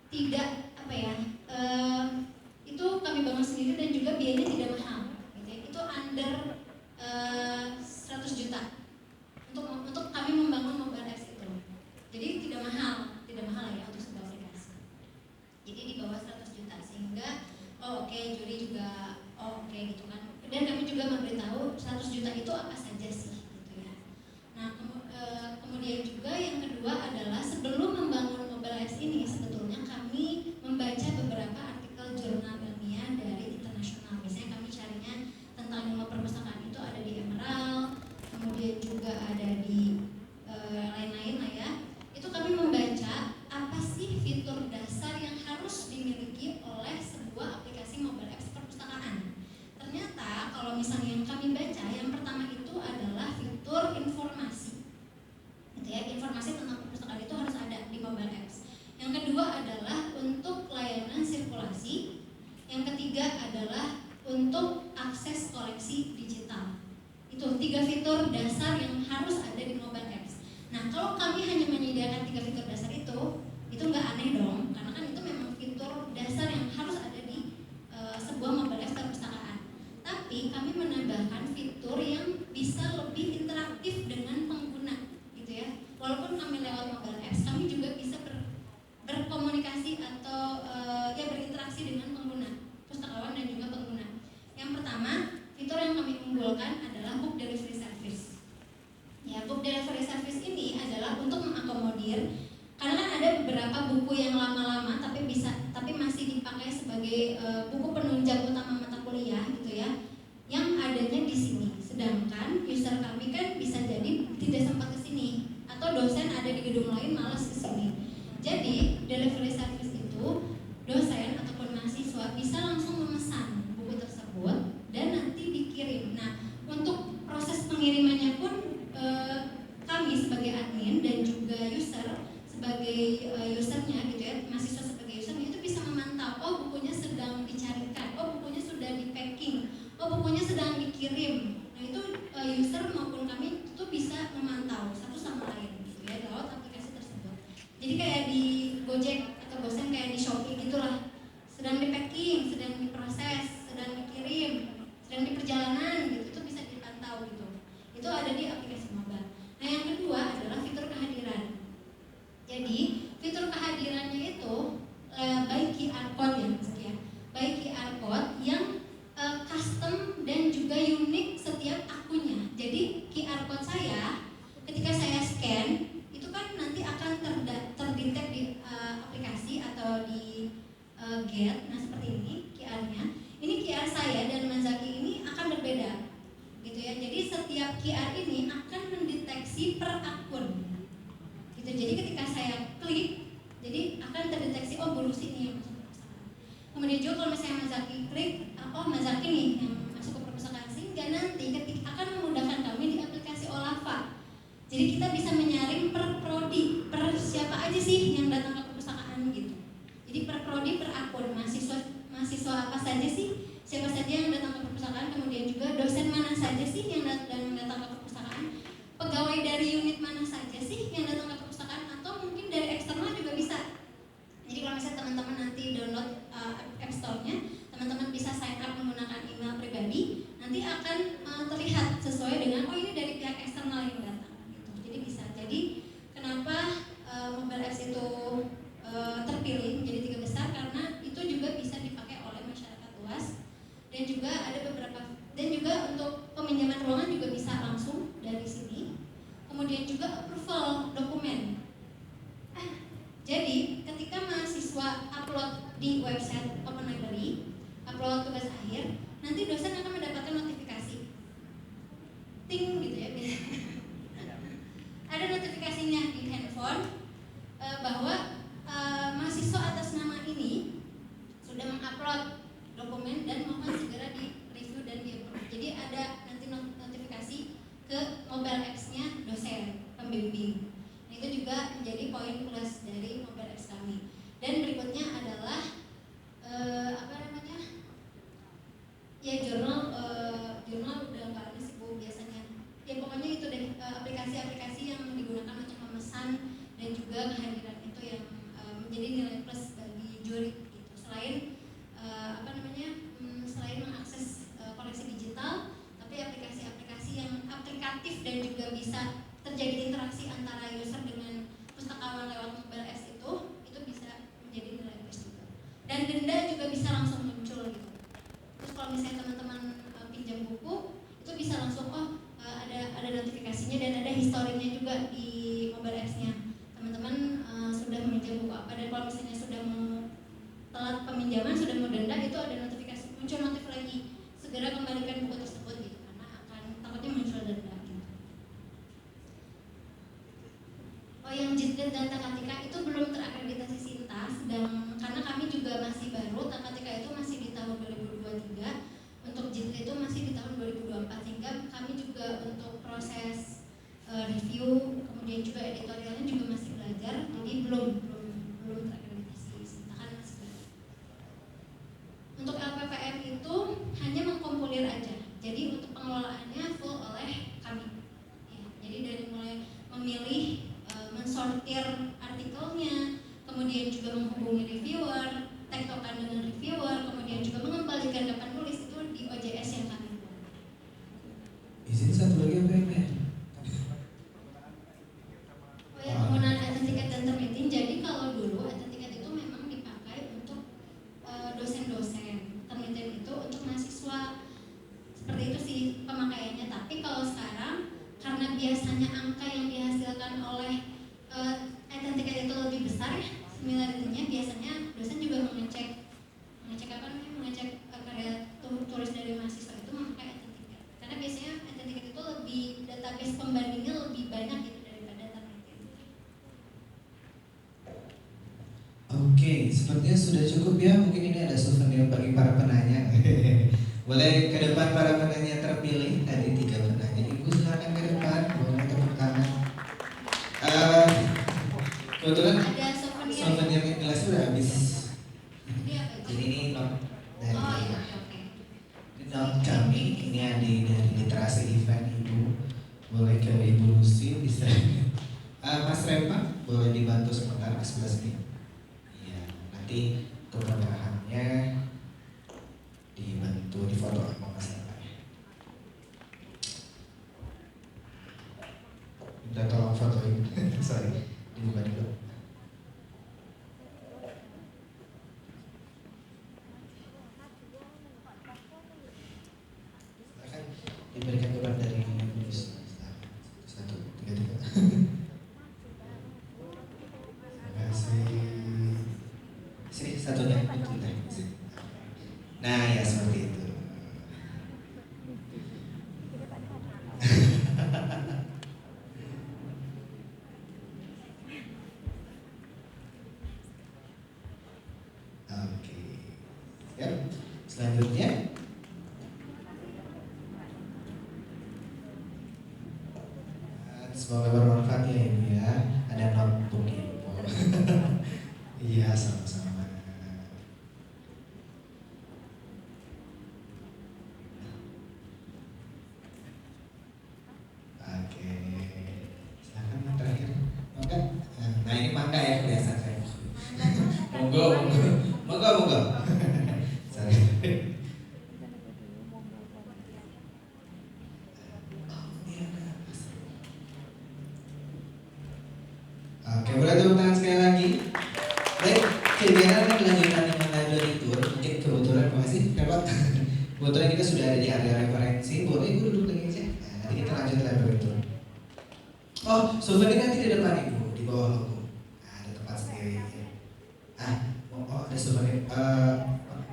tidak apa ya, itu kami bangun sendiri dan juga biayanya tidak mahal gitu ya. Itu under 100 juta untuk kami membangun mobile apps itu. Jadi tidak mahal ya untuk sebuah aplikasi. Jadi di bawah 100 juta sehingga juri juga oke gitu kan. Dan kami juga memberitahu 100 juta itu apa saja sih gitu ya. Nah, kemudian juga yang kedua adalah sebelum membangun mobile apps ini sebetulnya kami membaca beberapa artikel jurnal ilmiah dari internasional. Biasanya kami carinya tentang ilmu perpustakaan itu ada di Emerald, kemudian juga ada di lain-lain lah ya. Itu kami membaca apa sih fitur dasar yang harus dimiliki oleh sebuah aplikasi mobile apps perpustakaan. Ternyata kalau misalnya yang kami baca, yang pertama itu adalah fitur informasi gitu ya. Informasi tentang perpustakaan itu harus ada di mobile apps. Yang kedua adalah untuk layanan sirkulasi. Yang ketiga adalah untuk akses koleksi digital. Itu 3 fitur dasar yang harus ada di mobile apps. Nah, kalau kami hanya menyediakan 3 fitur dasar itu nggak aneh dong, karena kan itu memang fitur dasar yang harus ada di sebuah mobile apps perpustakaan. Tapi kami menambahkan fitur yang bisa lebih interaktif dengan pengguna, gitu ya. Walaupun kami lewat mobile apps, kami juga bisa berkomunikasi atau berinteraksi dengan pengguna, pustakawan dan juga pengguna. Yang pertama, fitur yang kami unggulkan adalah book delivery service. Ya, book delivery service ini adalah untuk mengakomodir, karena kan ada beberapa buku yang lama-lama tapi masih dipakai sebagai buku penunjang utama mata kuliah gitu ya, yang adanya di sini. Sedangkan user kami kan bisa jadi tidak sempat ke sini atau dosen ada di gedung lain malas ke sini. Jadi delivery service itu dosen ataupun mahasiswa bisa langsung memesan buku tersebut dan nanti dikirim. Nah, untuk proses pengirimannya pun kami sebagai admin dan juga user sebagai usernya gitu ya, mahasiswa sebagai usernya itu bisa memantau, bukunya sedang dicarikan, bukunya sudah di packing, bukunya sedang dikirim. Nah, itu user maupun kami itu bisa memantau satu sama lain gitu ya lewat aplikasi tersebut. Jadi kayak di Gojek atau Gosen kayak di Shopee gitulah, sedang di packing, sedang diproses, sedang dikirim, sedang di perjalanan gitu, itu bisa dipantau gitu. Itu ada di aplikasi mobile. Nah, yang kedua adalah fitur kehadiran. Jadi fitur kehadirannya itu baik QR code ya, baik QR code yang custom dan juga unik setiap akunnya. Jadi QR code saya ketika saya scan itu kan nanti akan terdetek di aplikasi atau di gate. Nah, seperti ini QR-nya. Ini QR saya dan Mazaki ini akan berbeda gitu ya. Jadi setiap QR ini akan mendeteksi per akun gitu. Jadi ketika saya klik, jadi akan terdeteksi Bu Lucy nih yang masuk ke perpustakaan. Kemudian juga kalau misalnya Mazaki klik, Mazaki nih yang masuk ke perpustakaan, sehingga nanti ketika akan memudahkan kami di aplikasi Olava. Jadi kita bisa menyaring per prodi, per siapa aja sih yang datang ke perpustakaan gitu. Jadi per prodi, per akun, mahasiswa apa saja sih, siapa saja yang datang ke perpustakaan, kemudian juga dosen mana saja sih yang datang ke perpustakaan, pegawai dari unit mana saja sih yang datang ke perpustakaan, atau mungkin dari eksternal juga bisa. Jadi kalau misalnya teman-teman nanti download App Store-nya, teman-teman bisa sign up menggunakan email pribadi, nanti akan terlihat sesuai dengan ini dari pihak eksternal yang datang gitu. Jadi bisa. Jadi kenapa mobile apps itu terpilih menjadi 3 besar, karena itu juga bisa dipakai oleh masyarakat luas dan juga ada beberapa, dan juga untuk peminjaman ruangan juga bisa langsung dari sini. Kemudian juga approval dokumen. Jadi ketika mahasiswa upload di website Open Library, upload tugas akhir, nanti dosen akan mendapatkan notifikasi ting gitu ya. Ada notifikasinya di handphone bahwa mahasiswa atas nama ini sudah mengupload dokumen dan mohon segera di review dan di approve. Jadi ada nanti notifikasi ke mobile apps-nya dosen pembimbing. Nah, itu juga menjadi poin plus dari mobile apps kami. Dan berikutnya adalah jurnal udah nggak ada sih Bu biasanya. Ya pokoknya itu deh, aplikasi-aplikasi yang digunakan untuk memesan terjadi interaksi antara user dengan pustakawan lewat mobile apps itu bisa menjadi nilai plus juga. Dan denda juga bisa langsung muncul gitu. Terus kalau misalnya teman-teman pinjam buku itu bisa langsung ada notifikasinya dan ada historinya juga di mobile apps-nya. Teman-teman sudah meminjam buku apa, dan kalau misalnya sudah mau telat peminjaman, sudah mau denda, itu ada notifikasi, muncul notif lagi, segera kembalikan buku tersebut gitu, karena akan takutnya muncul denda gitu. Yang Jitlit dan Takatika itu belum terakreditasi Sinta, karena kami juga masih baru, Takatika itu masih di tahun 2023, untuk Jitlit itu masih di tahun 2024, sehingga kami juga untuk proses review, kemudian juga editorialnya juga masih belajar, jadi belum terakreditasi Sinta, kan masih baru. Untuk LPPM itu hanya mengkompilir aja, jadi untuk pengelolaannya full oleh kami ya, jadi dari mulai memilih, mensortir artikelnya, kemudian juga menghubungi reviewer, tektokan dengan reviewer, kemudian juga mengembalikan kapan nulis, itu di OJS yang kami buat. Izin satu lagi apa ya? Penggunaan Attenticat dan Termitin. Jadi kalau dulu Attenticat itu memang dipakai untuk dosen-dosen, Termitin itu untuk mahasiswa. Seperti itu sih pemakaiannya. Tapi kalau sekarang karena biasanya angka yang dihasilkan oleh Attenticat itu lebih besar ya, similarity-nya, biasanya dosen juga mengecek karya tulis dari mahasiswa itu memakai Attenticat. Karena biasanya Attenticat itu lebih, database pembandingnya lebih banyak gitu daripada Termitin. Oke, sepertinya sudah cukup ya. Mungkin ini ada souvenir bagi para penanya. Boleh ke depan para penanya terpilih. Tadi 3 penanya. Ibu silakan ke depan. Boleh tepuk tangan. Kebetulan Ada souvenir gelas sudah habis. Ini apa itu? Jadi ini not dari Oke. ini not kami. Ini ada dari literasi event Ibu. Boleh ke Ibu Lucy bisa. Mas Rempa boleh dibantu sebentar ke sebelah sini. Iya, nanti untuk pemerahannya dibantu di foto sama Mas Rempa. Minta tolong fotoin. Sorry, dibuka dulu. Silakan diberikan kepada dari Indonesia. 1, 2, 3. Terima kasih. Sini satunya. Nah ya seperti itu. Oke. Ya. Selanjutnya semoga bermanfaat ya Ibu ya. Ada notebook Ibu. Iya sama-sama. Oke. Silakan yang terakhir. Mangga. Nah ini mangga ya kebiasaan saya. Monggo. Sorry. Oke, boleh tepuk tangan sekali lagi. Baik, kegiatan kelanjutan yang mengajar itu mungkin kebetulan makasih dapat. Kebetulan kita sudah ada di area referensi. Boleh Ibu duduk lagi aja. Nah, nanti kita lanjut level itu. Oh, souvenir nanti di depan Ibu, di bawah logo. Nah, ada tempat sendiri. Ada souvenir.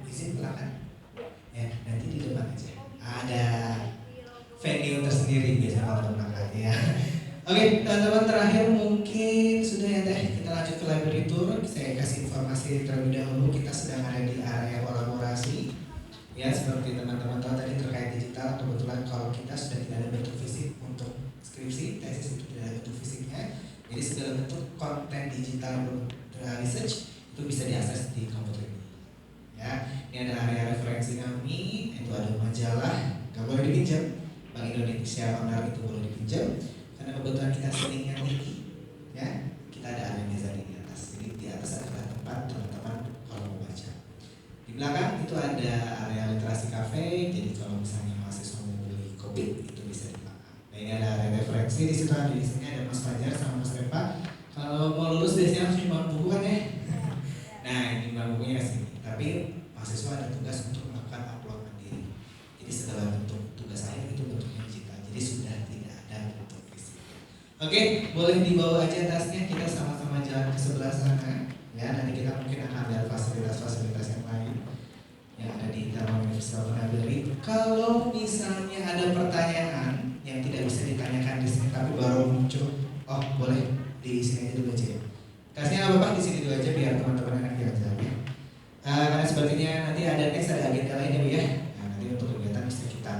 Izin silakan. Ya, nanti di depan aja. Ada venue tersendiri biasanya kalau teman-teman ya. Oke, teman-teman, terakhir mungkin sudah ya teh, kita lanjut ke library tour. Saya kasih informasi terlebih dahulu, kita sedang ada di area kolaborasi. Ya, seperti teman-teman tahu tadi terkait digital, kebetulan kalau kita sudah tidak ada bentuk fisik untuk skripsi, tesis itu tidak ada bentuk fisiknya. Jadi segala bentuk konten digital research itu bisa diakses di komputer ini. Ya, ini ada area referensi kami, itu ada majalah, nggak boleh dipinjam. Bank Indonesia Owner itu boleh dipinjam. Karena kebetulan kita seringnya tinggi, ya kita ada area mezzanine di atas. Jadi di atas adalah tempat teman-teman kalau mau baca. Di belakang itu ada area literasi cafe. Jadi kalau misalnya mahasiswa mau beli kopi itu bisa di belakang. Nah ini ada area referensi di situ. Di sini ada Kalau mau lulus biasanya harus nyumbang buku kan ya. Nah ini nyumbang bukunya sih. Tapi mahasiswa ada tugas untuk melakukan upload mandiri. Jadi segala bentuk tugas saya itu bentuknya digital. Jadi sudah tidak ada bentuk fisik. Oke, boleh dibawa aja tasnya. Kita sama-sama jalan ke sebelah sana. Ya, nanti kita mungkin akan lihat fasilitas-fasilitas yang lain yang ada di Taman Universitas Penaberi. Kalau misalnya ada pertanyaan yang tidak bisa ditanyakan di sini tapi baru muncul, oh boleh di sini aja dulu aja. Kasihnya nggak apa-apa di sini dulu aja biar teman-teman enak diajar ya. Karena sepertinya nanti ada next ada agenda lainnya Bu ya. Nah, nanti untuk kegiatan bisa kita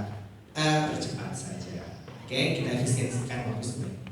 percepat saja. Oke, kita efisiensikan waktu sebenarnya.